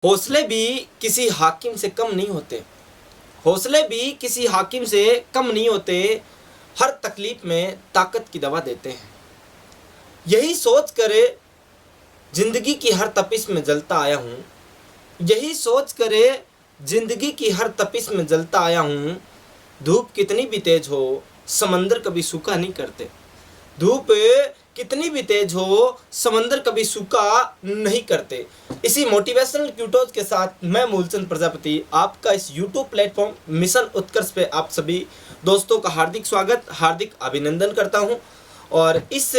हौसले भी किसी हाकिम से कम नहीं होते। हौसले भी किसी हाकिम से कम नहीं होते। हर तकलीफ में ताकत की दवा देते हैं। यही सोच कर जिंदगी की हर तपिश में जलता आया हूँ। यही सोच कर जिंदगी की हर तपिश में जलता आया हूँ। धूप कितनी भी तेज हो समंदर कभी सूखा नहीं करते। धूप कितनी भी तेज हो समंदर कभी सूखा नहीं करते। इसी मोटिवेशनल क्यूटोज के साथ मैं मूलचंद प्रजापति आपका इस यूट्यूब प्लेटफॉर्म मिशन उत्कर्ष पे आप सभी दोस्तों का हार्दिक स्वागत, हार्दिक अभिनंदन करता हूं। और इस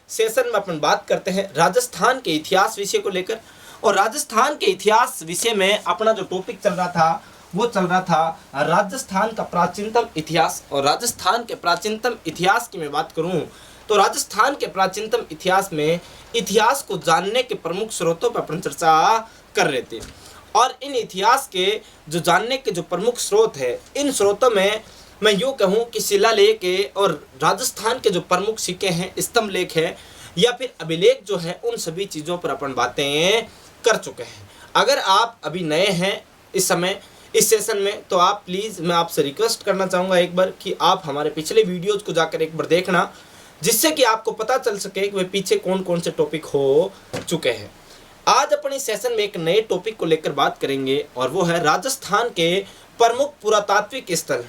सेशन में अपन बात करते हैं राजस्थान के इतिहास विषय को लेकर। और राजस्थान के इतिहास विषय में अपना जो टॉपिक चल रहा था वो चल रहा था राजस्थान का प्राचीनतम इतिहास। और राजस्थान के प्राचीनतम इतिहास की मैं बात करूं तो राजस्थान के प्राचीनतम इतिहास में इतिहास को जानने के प्रमुख स्रोतों पर अपन चर्चा कर रहे थे। और इन इतिहास के जो जानने के जो प्रमुख स्रोत है, इन स्रोतों में मैं यूँ कहूँ कि शिलालेख है और राजस्थान के जो प्रमुख सिक्के हैं, स्तंभ लेख है या फिर अभिलेख जो है, उन सभी चीज़ों पर अपन बातें कर चुके हैं। अगर आप अभी नए हैं इस समय इस सेशन में तो आप प्लीज़, मैं आपसे रिक्वेस्ट करना चाहूँगा एक बार कि आप हमारे पिछले वीडियोज़ को जाकर एक बार देखना, जिससे कि आपको पता चल सके कि वे पीछे कौन कौन से टॉपिक हो चुके हैं। आज अपन इस सेशन में एक नए टॉपिक को लेकर बात करेंगे और वो है राजस्थान के प्रमुख पुरातात्विक स्थल,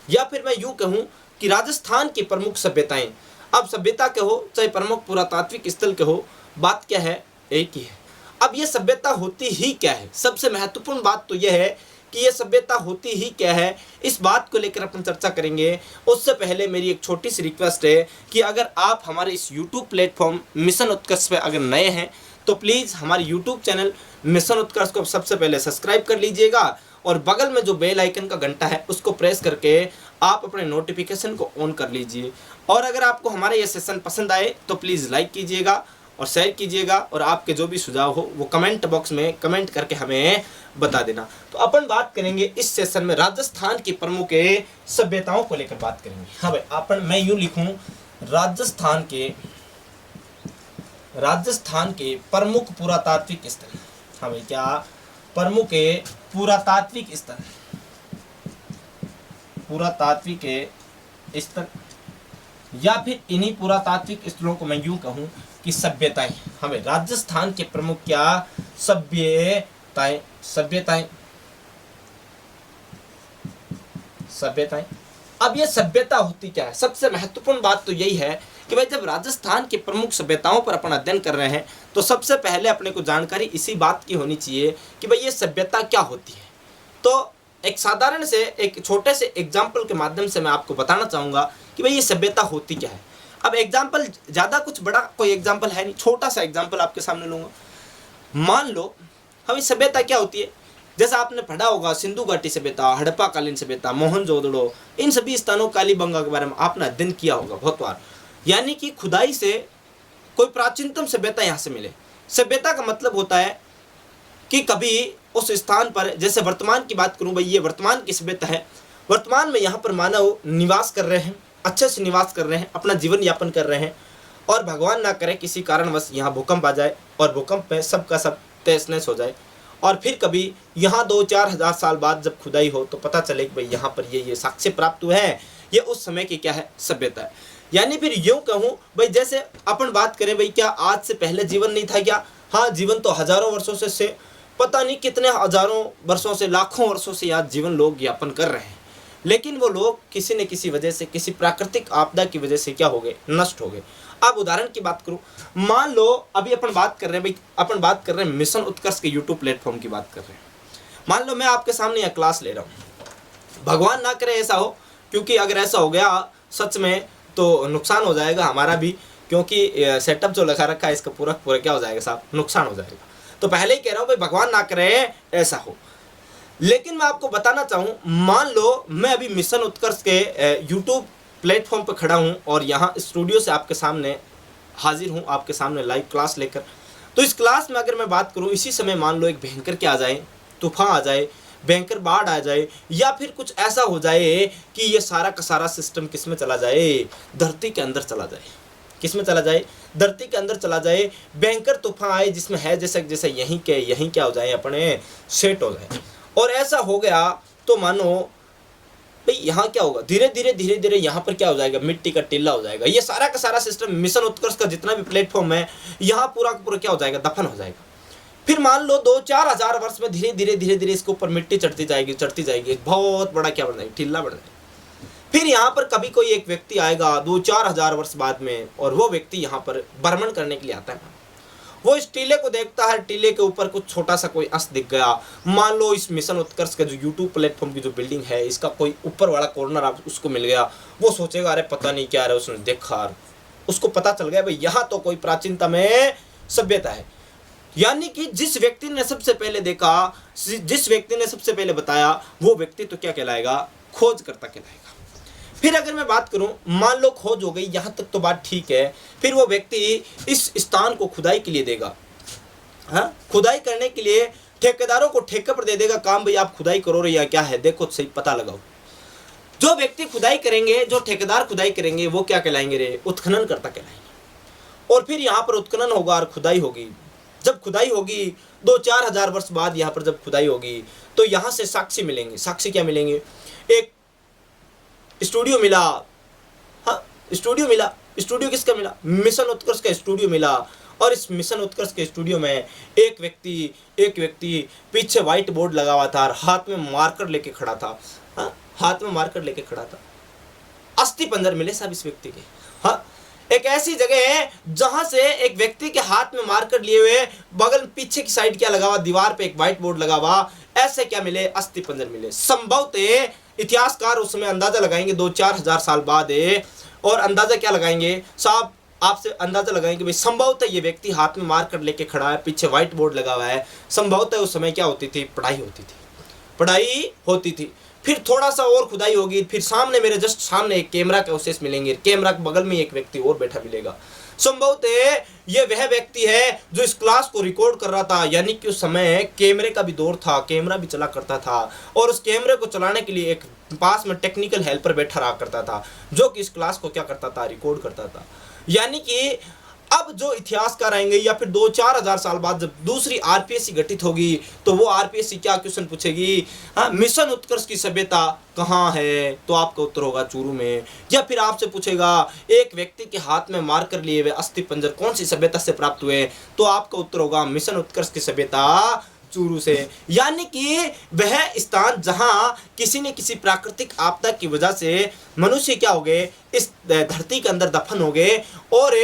या फिर मैं यूं कहूं कि राजस्थान की प्रमुख सभ्यताएं। अब सभ्यता के हो चाहे प्रमुख पुरातात्विक स्थल के हो, बात क्या है, एक ही है। अब ये सभ्यता होती ही क्या है, सबसे महत्वपूर्ण बात तो यह है कि ये सभ्यता होती ही क्या है, इस बात को लेकर अपन चर्चा करेंगे। उससे पहले मेरी एक छोटी सी रिक्वेस्ट है कि अगर आप हमारे इस YouTube प्लेटफॉर्म मिशन उत्कर्ष पे अगर नए हैं तो प्लीज़ हमारे YouTube चैनल मिशन उत्कर्ष को सबसे पहले सब्सक्राइब कर लीजिएगा और बगल में जो बेल आइकन का घंटा है उसको प्रेस करके आप अपने नोटिफिकेशन को ऑन कर लीजिए। और अगर आपको हमारा ये सेशन पसंद आए तो प्लीज़ लाइक कीजिएगा और शेयर कीजिएगा और आपके जो भी सुझाव हो वो कमेंट बॉक्स में कमेंट करके हमें बता देना। तो अपन बात करेंगे इस सेशन में राजस्थान की प्रमुख सभ्यताओं को लेकर बात करेंगे। हाँ भाई, अपन मैं यूं लिखूं राजस्थान के प्रमुख पुरातात्विक स्थल। हाँ भाई, क्या प्रमुख पुरातात्विक स्थल, पुरातात्विक स्थल, या फिर इन्हीं पुरातात्विक स्थलों को मैं यूं कहूं कि सभ्यताएं। हमें राजस्थान के प्रमुख क्या सभ्यताएं सभ्यताएं। अब ये सभ्यता होती क्या है, सबसे महत्वपूर्ण बात तो यही है कि भाई जब राजस्थान की प्रमुख सभ्यताओं पर अपन अध्ययन कर रहे हैं तो सबसे पहले अपने को जानकारी इसी बात की होनी चाहिए कि भाई ये सभ्यता क्या होती है। तो एक साधारण से एक छोटे से एग्जाम्पल के माध्यम से मैं आपको बताना चाहूँगा कि भाई ये सभ्यता होती क्या है। अब एग्जाम्पल ज़्यादा कुछ बड़ा कोई एग्जाम्पल है नहीं, छोटा सा एग्जाम्पल आपके सामने लूँगा। मान लो हमें सभ्यता क्या होती है, जैसा आपने पढ़ा होगा सिंधु घाटी सभ्यता, हड़प्पा कालीन सभ्यता, मोहनजोदड़ो, इन सभी स्थानों कालीबंगा के बारे में आपने अध्ययन किया होगा बहुत बार। यानी कि खुदाई से कोई प्राचीनतम सभ्यता यहाँ से मिले। सभ्यता का मतलब होता है कि कभी उस स्थान पर, जैसे वर्तमान की बात करूँ भाई, ये वर्तमान की सभ्यता है, वर्तमान में यहाँ पर मानव निवास कर रहे हैं, अच्छे से निवास कर रहे हैं, अपना जीवन यापन कर रहे हैं, और भगवान ना करे किसी कारणवश यहाँ भूकंप आ जाए और भूकंप में सब का सब तहस नहस हो जाए, और फिर कभी यहाँ 2-4 हज़ार साल बाद जब खुदाई हो तो पता चले कि भाई यहाँ पर ये साक्ष्य प्राप्त हुए हैं, ये उस समय की क्या है, सभ्यता है। यानी फिर यूँ कहूँ भाई, जैसे अपन बात करें भाई, क्या आज से पहले जीवन नहीं था क्या? हाँ, जीवन तो हज़ारों वर्षों से पता नहीं कितने हज़ारों वर्षों से, लाखों वर्षों से आज जीवन लोग यापन कर रहे हैं, लेकिन वो लोग किसी न किसी वजह से, किसी प्राकृतिक आपदा की वजह से क्या हो गए, नष्ट हो गए। अब उदाहरण की बात करूं, मान लो अभी अपन बात कर रहे हैं भाई, अपन बात कर रहे हैं मिशन उत्कर्ष के यूट्यूब प्लेटफॉर्म की बात कर रहे हैं। मान लो मैं आपके सामने यह क्लास ले रहा हूँ, भगवान ना करे ऐसा हो, क्योंकि अगर ऐसा हो गया सच में तो नुकसान हो जाएगा हमारा भी, क्योंकि सेटअप जो लगा रखा है इसका पूरा क्या हो जाएगा साहब, नुकसान हो जाएगा। तो पहले ही कह रहा हूँ भाई, भगवान ना करे ऐसा हो। लेकिन मैं आपको बताना चाहूँ, मान लो मैं अभी मिशन उत्कर्ष के यूट्यूब प्लेटफॉर्म पर खड़ा हूँ और यहाँ स्टूडियो से आपके सामने हाजिर हूँ, आपके सामने लाइव क्लास लेकर। तो इस क्लास में अगर मैं बात करूँ, इसी समय मान लो एक भयंकर क्या आ जाए, तूफान आ जाए, भयंकर बाढ़ आ जाए, या फिर कुछ ऐसा हो जाए कि ये सारा का सारा सिस्टम किस में चला जाए, धरती के अंदर चला जाए। किस में चला जाए, धरती के अंदर चला जाए, भयंकर तूफान आए जिसमें है जैसे जैसे यहीं के यहीं क्या हो जाए, अपने सेट हो जाए। और ऐसा हो गया तो मानो भाई यहाँ क्या होगा, धीरे धीरे यहाँ पर क्या हो जाएगा, मिट्टी का टिल्ला हो जाएगा। ये सारा का सारा सिस्टम मिशन उत्कर्ष का जितना भी प्लेटफॉर्म है यहाँ पूरा का पूरा क्या हो जाएगा, दफन हो जाएगा। फिर मान लो 2-4 हजार वर्ष में धीरे धीरे इसके ऊपर मिट्टी चढ़ती जाएगी, बहुत बड़ा क्या बन जाएगा, टिल्ला बन जाएगा। फिर यहाँ पर कभी कोई एक व्यक्ति आएगा 2-4 हजार वर्ष बाद में, और वो व्यक्ति यहाँ पर भ्रमण करने के लिए आता है। वो इस टीले को देखता है, टीले के ऊपर कुछ छोटा सा कोई अस्त दिख गया। मान लो इस मिशन उत्कर्ष का जो यूट्यूब प्लेटफॉर्म की जो बिल्डिंग है, इसका कोई ऊपर वाला कॉर्नर आप उसको मिल गया। वो सोचेगा अरे पता नहीं क्या है, उसने देखा, उसको पता चल गया भाई यहाँ तो कोई प्राचीनतम सभ्यता है। यानी कि जिस व्यक्ति ने सबसे पहले देखा, जिस व्यक्ति ने सबसे पहले बताया, वो व्यक्ति तो क्या कहलाएगा, खोजकर्ता कहलाएगा। फिर अगर मैं बात करूं, मान लो खोज हो गई, यहां तक तो बात ठीक है। फिर वो व्यक्ति इस स्थान को खुदाई के लिए देगा, हाँ, खुदाई करने के लिए ठेकेदारों को ठेके पर दे देगा काम, भाई आप खुदाई करो रे या क्या है, देखो सही पता लगाओ। जो व्यक्ति खुदाई करेंगे, जो ठेकेदार खुदाई करेंगे, वो क्या कहलाएंगे रे, उत्खनन करता कहलाएंगे। और फिर यहाँ पर उत्खनन होगा और खुदाई होगी। जब खुदाई होगी 2-4 हजार वर्ष बाद यहाँ पर जब खुदाई होगी, तो यहाँ से साक्षी मिलेंगे। साक्षी क्या मिलेंगे, एक स्टूडियो मिला, हाँ स्टूडियो मिला। स्टूडियो किसका मिला, मिशन उत्कर्ष का स्टूडियो मिला। और इस मिशन उत्कर्ष के स्टूडियो में एक व्यक्ति पीछे व्हाइट बोर्ड लगा हुआ था और हाथ में मार्कर लेके खड़ा था, हाँ हाथ में मार्कर लेके खड़ा था। अस्थि पंजर मिले साहब इस व्यक्ति के, हाँ एक ऐसी जगह है जहां से एक व्यक्ति के हाथ में मार्कर लिए हुए, बगल पीछे की साइड क्या लगा हुआ, दीवार पे एक व्हाइट बोर्ड लगा हुआ, ऐसे क्या मिले, अस्थि पंजर मिले। संभवतः इतिहासकार उस समय अंदाजा लगाएंगे 2-4 हजार साल बाद, और अंदाजा क्या लगाएंगे साहब, आपसे अंदाजा लगाएंगे भाई संभवतः ये व्यक्ति हाथ में मार्कर लेके खड़ा है, पीछे व्हाइट बोर्ड लगा हुआ है। संभवतः उस समय क्या होती थी, पढ़ाई होती थी। फिर थोड़ा सा और खुदाई होगी, फिर सामने मेरे जस्ट सामने एक कैमरा के अवशेष मिलेंगे, कैमरा के बगल में एक व्यक्ति और बैठा मिलेगा। संभवतः ये वह व्यक्ति है जो इस क्लास को रिकॉर्ड कर रहा था। यानी कि उस समय कैमरे का भी दौर था, कैमरा भी चला करता था, और उस कैमरे को चलाने के लिए एक पास में टेक्निकल हेल्पर बैठा रहा करता था, जो कि इस क्लास को क्या करता था, रिकॉर्ड करता था। यानी कि अब जो इतिहासकार आएंगे या फिर 2-4 हजार साल बाद जब दूसरी आरपीएससी गठित होगी, तो वो आरपीएससी क्या क्वेश्चन पूछेगी, हाँ मिशन उत्कर्ष की सभ्यता कहाँ है, तो आपका उत्तर होगा चूरू में। या फिर आपसे पूछेगा एक व्यक्ति के हाथ में मार्कर लिए हुए अस्थि पंजर कौन सी सभ्यता से प्राप्त हुए, तो आपका उत्तर होगा मिशन उत्कर्ष की सभ्यता चूरू से। यानी कि वह स्थान जहां किसी न किसी प्राकृतिक आपदा की वजह से मनुष्य क्या हो गए, इस धरती के अंदर दफन हो गए, और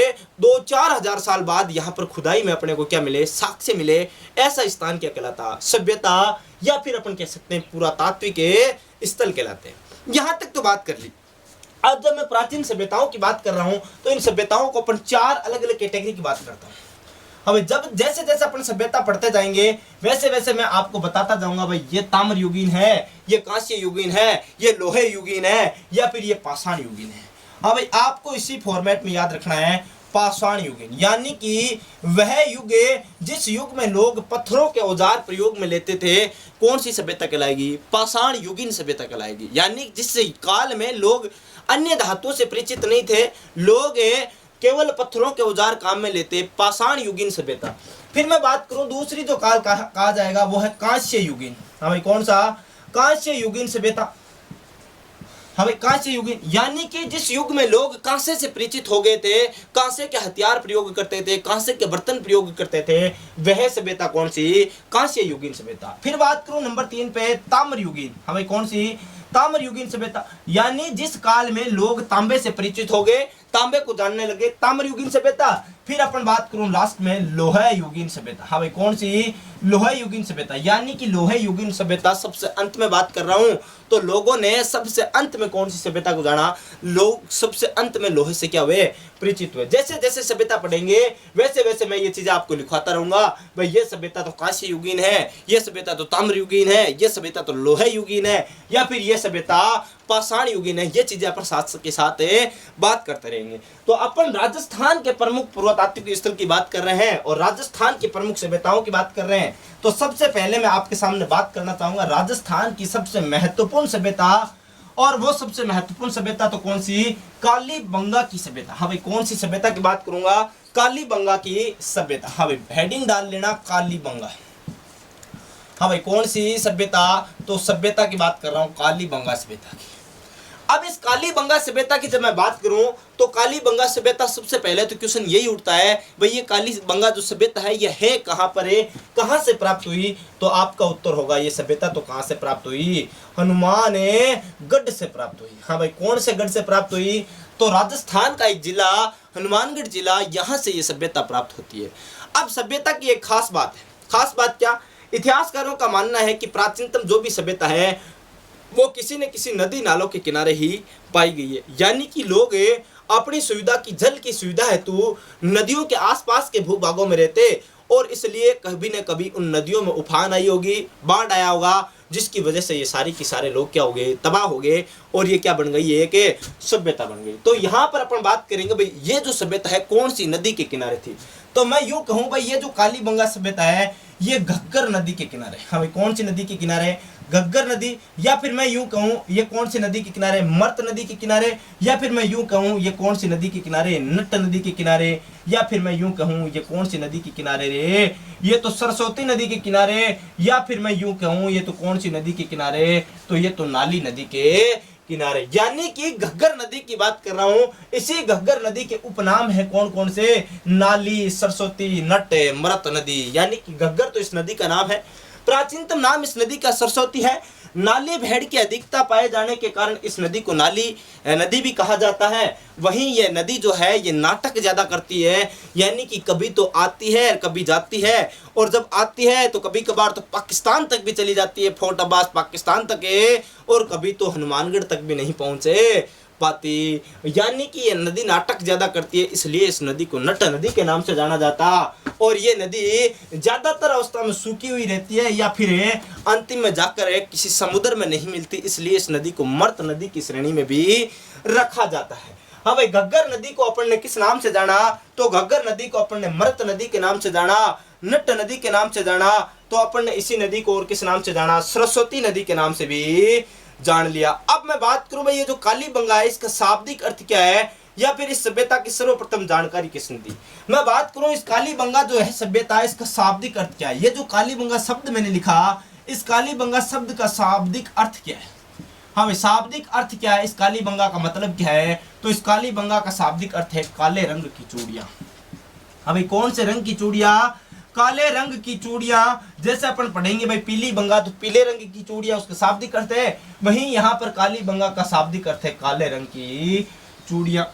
2-4 हजार साल बाद यहाँ पर खुदाई में अपने को क्या मिले, साक्ष्य मिले। ऐसा स्थान क्या कहलाता, सभ्यता, या फिर अपन कह सकते हैं पुरातात्विक स्थल कहलाते हैं। यहाँ तक तो बात कर ली। अब जब मैं प्राचीन सभ्यताओं की बात कर रहा हूँ, तो इन सभ्यताओं को अपन 4 अलग अलग कैटेगरी की बात करता हूँ। हमें जब जैसे जैसे अपन सभ्यता पढ़ते जाएंगे, वैसे वैसे मैं आपको बताता जाऊंगा भाई ये ताम्र युगीन है, ये कांस्य युगीन है, ये लोहे युगीन है, या फिर ये पाषाण युगीन है। हाँ भाई आपको इसी फॉर्मेट में याद रखना है, पाषाण युगीन। यानी कि वह युग जिस युग में लोग पत्थरों के औजार प्रयोग में लेते थे, कौन सी सभ्यता कहलाएगी, पाषाण युगीन सभ्यता कहलाएगी। यानी जिस काल में लोग अन्य धातुओं से परिचित नहीं थे, लोग केवल पत्थरों के औजार काम में लेते, पाषाण युगीन सभ्यता। फिर मैं बात करूं दूसरी जो काल कहा जाएगा, वो है कांस्य युगीन। हाँ भाई कौन सा, कांस्य युगीन सभ्यता। हाँ भाई कांस्य युगीन, यानी कि जिस युग में लोग कांसे से परिचित हो गए थे, कांसे के हथियार प्रयोग करते थे, कांसे के बर्तन प्रयोग करते थे, वह सभ्यता कौन सी, कांस्य युगीन सभ्यता। फिर बात करूं नंबर 3 पे, ताम्र युगीन। हाँ भाई कौन सी, ताम्र युगीन सभ्यता। यानी जिस काल में लोग तांबे से परिचित हो गए, तांबे को जानने लगे, ताम्र युगीन सभ्यता। फिर अपन बात करूं लास्ट में लोहे युगीन सभ्यता। हाँ भाई कौन सी, लोहे युगीन सभ्यता। यानी कि लोहे युगीन सभ्यता सबसे अंत में बात कर रहा हूं, तो लोगों ने सबसे अंत में कौन सी सभ्यता को जाना, लोग सबसे अंत में लोहे से क्या हुए, परिचित हुए। जैसे जैसे सभ्यता पढ़ेंगे वैसे वैसे मैं ये चीजें आपको लिखवाता रहूंगा, भाई ये सभ्यता तो कांस्य युगीन है, ये सभ्यता तो ताम्र युगीन है, ये सभ्यता तो लोहे युगीन है, या फिर ये सभ्यता पाषाण युगीन है। ये चीजें अपन साथ के साथ बात करते रहेंगे। तो अपन राजस्थान के प्रमुख पुरातात्विक स्थल की बात कर रहे हैं और राजस्थान की प्रमुख सभ्यताओं की बात कर रहे हैं। तो सबसे पहले मैं आपके सामने बात करना चाहूंगा राजस्थान की सबसे महत्वपूर्ण सभ्यता, और वो सबसे महत्वपूर्ण सभ्यता तो कौन सी? कालीबंगा की सभ्यता। हाँ भाई, कौन सी सभ्यता की बात करूंगा? कालीबंगा की सभ्यता। हाँ भाई, हेडिंग डाल लेना कालीबंगा। हाँ भाई, कौन सी सभ्यता? तो सभ्यता की बात कर रहा हूं, कालीबंगा सभ्यता की। अब इस कालीबंगा सभ्यता की जब मैं बात करूं तो कालीबंगा सभ्यता, सबसे पहले तो क्वेश्चन यही उठता है भाई, ये कालीबंगा जो सभ्यता है ये है कहां पर है, कहां से प्राप्त हुई? तो आपका उत्तर होगा ये सभ्यता तो कहां से प्राप्त हुई? हनुमानगढ़ से प्राप्त हुई। हाँ भाई, कौन से गढ़ से प्राप्त हुई? तो राजस्थान का एक जिला हनुमानगढ़ जिला, यहां से ये सभ्यता प्राप्त होती है। अब सभ्यता की एक खास बात है। खास बात क्या? इतिहासकारों का मानना है कि प्राचीनतम जो भी सभ्यता है वो किसी न किसी नदी नालों के किनारे ही पाई गई है। यानी कि लोग अपनी सुविधा की, जल की सुविधा हेतु नदियों के आसपास के भूभागों में रहते और इसलिए कभी न कभी उन नदियों में उफान आई होगी, बाढ़ आया होगा, जिसकी वजह से ये सारी की सारे लोग क्या हो गए? तबाह हो गए और ये क्या बन गई? ये एक सभ्यता बन गई। तो यहाँ पर अपन बात करेंगे भाई, ये जो सभ्यता है कौन सी नदी के किनारे थी? तो मैं यूं कहूँ भाई, ये जो कालीबंगा सभ्यता है ये घग्गर नदी के किनारे। हाँ भाई, कौन सी नदी के किनारे? घग्गर नदी। या फिर मैं यूं कहूं ये कौन सी नदी के किनारे? मर्त नदी के किनारे। या फिर मैं यूं कहूं ये कौन सी नदी के किनारे? नट्ट नदी के किनारे। या फिर मैं यूं कहूं ये कौन सी नदी के किनारे रे? ये तो सरस्वती नदी के किनारे। या फिर मैं यूं कहूं ये तो कौन सी नदी के किनारे? तो ये तो नाली नदी के किनारे। यानी कि घग्गर नदी की बात कर रहा हूं। इसी घग्गर नदी के उपनाम है कौन कौन से? नाली, सरस्वती, नट, मृत नदी। यानी कि घग्गर तो इस नदी का नाम है। प्राचीनतम नाम इस नदी का सरस्वती है। नाली भेड़ की अधिकता पाए जाने के कारण इस नदी को नाली नदी भी कहा जाता है। वहीं यह नदी जो है ये नाटक ज्यादा करती है, यानी कि कभी तो आती है कभी जाती है, और जब आती है तो कभी कभार तो पाकिस्तान तक भी चली जाती है, फोर्ट अब्बास पाकिस्तान तक है, और कभी तो हनुमानगढ़ तक भी नहीं पहुंचे पाती। यानी कि ये नदी नाटक ज्यादा करती है, इसलिए इस नदी को नट नदी के नाम से जाना जाता। और ये नदी ज्यादातर अवस्था में सूखी हुई रहती है या फिर अंतिम में जाकर किसी समुद्र में नहीं मिलती, इसलिए इस नदी को मृत नदी की श्रेणी में भी रखा जाता है। हाँ भाई, घग्गर नदी को अपन ने किस नाम से जाना? तो घग्गर नदी को अपन ने मृत नदी के नाम से जाना, नट नदी के नाम से जाना। तो अपन ने इसी नदी को और किस नाम से जाना? सरस्वती नदी के नाम से भी जान लिया। अब मैं बात करूं भाई, ये जो कालीबंगा है इसका शाब्दिक अर्थ क्या है, या फिर इस सभ्यता की सर्वप्रथम जानकारी किसने दी? मैं बात करूं इस कालीबंगा जो है सभ्यता है इसका शाब्दिक अर्थ क्या है? ये जो कालीबंगा शब्द मैंने लिखा, इस कालीबंगा शब्द का शाब्दिक अर्थ क्या है? हाँ भाई, शाब्दिक अर्थ क्या है? इस कालीबंगा का मतलब क्या है? तो इस कालीबंगा का शाब्दिक अर्थ है काले रंग की चूड़ियां। हाँ भाई, कौन से रंग की चूड़ियां? काले रंग की चूड़ियां। जैसे अपन पढ़ेंगे भाई पीली बंगा, तो पीले रंग की चूड़ियां उसका शाब्दिक अर्थ है। वहीं यहाँ पर काली बंगा का शाब्दिक अर्थ है काले रंग की चूड़ियां।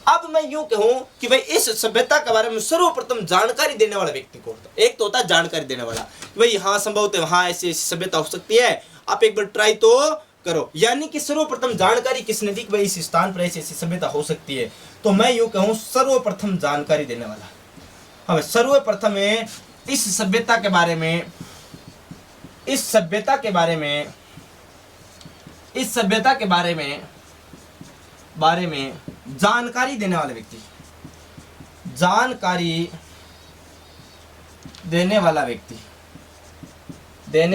अब मैं यूं कहूं कि भाई इस सभ्यता के बारे में सर्वप्रथम जानकारी देने वाला व्यक्ति कौन था? एक तो होता है जानकारी देने वाला, भाई हाँ संभवतः वहां ऐसी ऐसी सभ्यता हो सकती है, आप एक बार ट्राई तो करो। यानी कि सर्वप्रथम जानकारी किसने दी कि भाई इस स्थान पर ऐसी ऐसी सभ्यता हो सकती है? तो मैं यूं कहूं सर्वप्रथम जानकारी देने वाला, हाँ सर्वप्रथम इस सभ्यता के बारे में, इस सभ्यता के बारे में, इस सभ्यता के बारे में जानकारी देने वाले व्यक्ति, जानकारी देने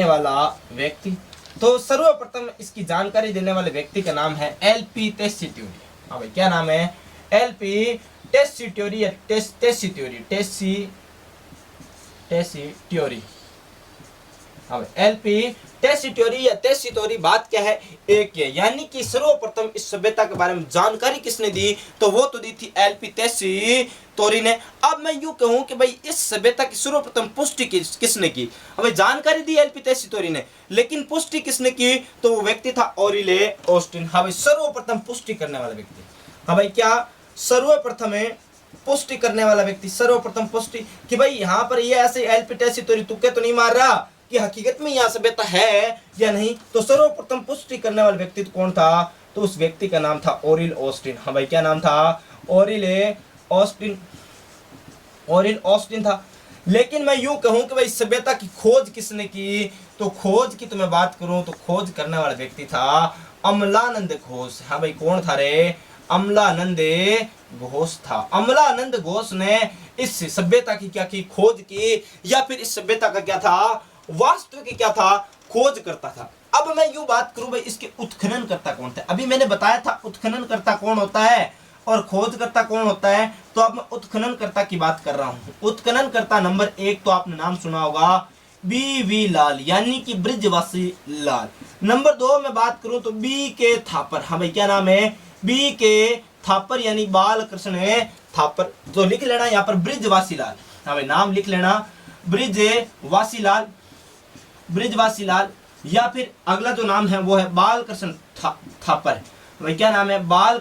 वाला व्यक्ति, तो सर्वप्रथम इसकी जानकारी देने वाले व्यक्ति का नाम है एलपी टेस्सीट्यूरी। हाँ भाई, क्या नाम है? एलपी टेस्सीट्यूरी या टेस्सीट्यूरी। हाँ भाई, एलपी टेस्सीट्यूरी या टेस्सीट्यूरी। बात क्या है? एक है, यानी कि सर्वप्रथम इस सभ्यता के बारे में जानकारी किसने दी? तो वो तो दी थी एलपी टेस्सीट्यूरी ने। अब मैं यूं कहूं कि भाई इस सभ्यता की सर्वप्रथम पुष्टि किसने की? हमें जानकारी दी एलपी टेस्सीट्यूरी ने, लेकिन पुष्टि किसने की? तो वो व्यक्ति था ओरिले ऑस्टिन। हाँ भाई, सर्वप्रथम पुष्टि करने वाला व्यक्ति। हाँ भाई, क्या? सर्वप्रथम पुष्टि करने वाला व्यक्ति, सर्वप्रथम पुष्टि कि भाई यहाँ पर ये ऐसे एलपी टेस्सीट्यूरी तुक्के तो नहीं मार रहा कि हकीकत में यहाँ सभ्यता है या नहीं। तो सर्वप्रथम पुष्टि करने वाला व्यक्ति कौन था? तो उस व्यक्ति का नाम था ओरिल ऑस्टिन। हाँ भाई, क्या नाम था? ओरिल ऑस्टिन था। लेकिन मैं यूं कहूं कि भाई सभ्यता की खोज किसने की? तो खोज की तो मैं बात करूं तो खोज करने वाला व्यक्ति था अमलानंद घोष। हाँ भाई, कौन था रे? अमलानंद घोष था। अमलानंद घोष ने इस सभ्यता की क्या की? खोज की, या फिर इस सभ्यता का क्या था? वास्तव की क्या था? खोज करता था। अब अब मैं यूं बात करूं भाई, इसके उत्खननकर्ता कौन थे। अभी मैंने बताया था उत्खननकर्ता कौन होता है और खोजकर्ता कौन होता है, तो अब मैं उत्खननकर्ता की बात कर रहा हूं। उत्खननकर्ता नंबर 1 तो आपने नाम सुना होगा बी लाल, यानी कि ब्रिजवासी लाल। नंबर 2 में बात करूं तो बी के थापर। हाँ भाई, क्या नाम है, बी के थापर, यानी बाल कृष्ण थापर। तो लिख लेना यहाँ पर ब्रिजवासी लाल। हाँ भाई, नाम लिख लेना ब्रिजवासी लाल, ब्रिजवासी लाल। या फिर अगला जो नाम है वो है बाल कृष्ण थापर। भाई क्या नाम है, बाल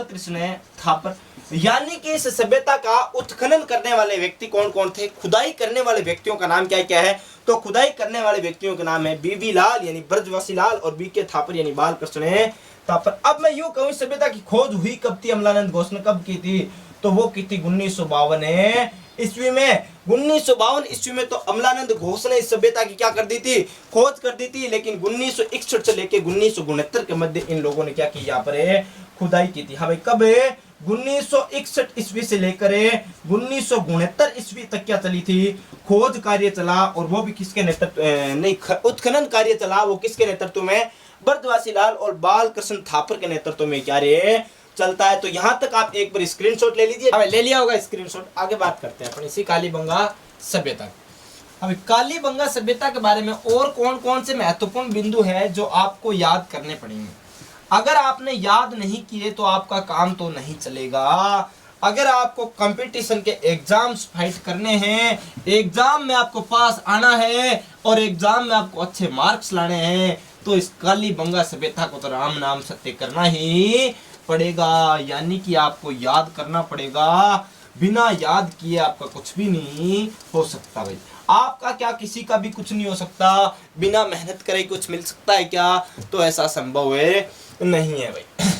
कृष्ण थापर। यानी कि इस सभ्यता का उत्खनन करने वाले व्यक्ति कौन कौन थे, खुदाई करने वाले व्यक्तियों का नाम क्या क्या है, तो खुदाई करने वाले व्यक्तियों का नाम है बीबी लाल यानी ब्रजवासी लाल और बी के थापर यानी बाल कृष्ण थापर। अब मैं यूं कहूं, सभ्यता की खोज हुई कब थी, अमलानंद घोष ने कब की थी, तो वो की थी 1952 ईस्वी में। 1952 ईस्वी में तो अमलानंद घोष ने इस सभ्यता की क्या कर दी थी, खोज कर दी थी। लेकिन 1961 से लेके 1969 के मध्य इन लोगों ने क्या की, यहाँ पर खुदाई की थी। हाँ भाई, कब 1961 ईस्वी से लेकर 1969 ईस्वी तक क्या चली थी, खोज कार्य चला। और वो भी किसके नेतृत्व, नहीं, उत्खनन कार्य चला, वो किसके नेतृत्व में, ब्रजवासी लाल और बाल कृष्ण थापर के नेतृत्व में क्या रे चलता है। तो यहां तक आप एक बार स्क्रीनशॉट ले लीजिए। ले लिया होगा स्क्रीनशॉट। आगे बात करते हैं अपन इसी कालीबंगा सभ्यता। अब कालीबंगा सभ्यता के बारे में और कौन कौन से महत्वपूर्ण बिंदु है जो आपको याद करने पड़ेंगे। अगर आपने याद नहीं किए तो आपका काम तो नहीं चलेगा। अगर आपको कंपटीशन के एग्जाम्स फाइट करने हैं, एग्जाम में आपको पास आना है और एग्जाम में आपको अच्छे मार्क्स लाने हैं, तो इस कालीबंगा सभ्यता को तो राम नाम सत्य करना ही पड़ेगा। यानी कि आपको याद करना पड़ेगा, बिना याद किए आपका कुछ भी नहीं हो सकता। भाई आपका क्या, किसी का भी कुछ नहीं हो सकता। बिना मेहनत करे कुछ मिल सकता है क्या, तो ऐसा संभव है नहीं है भाई।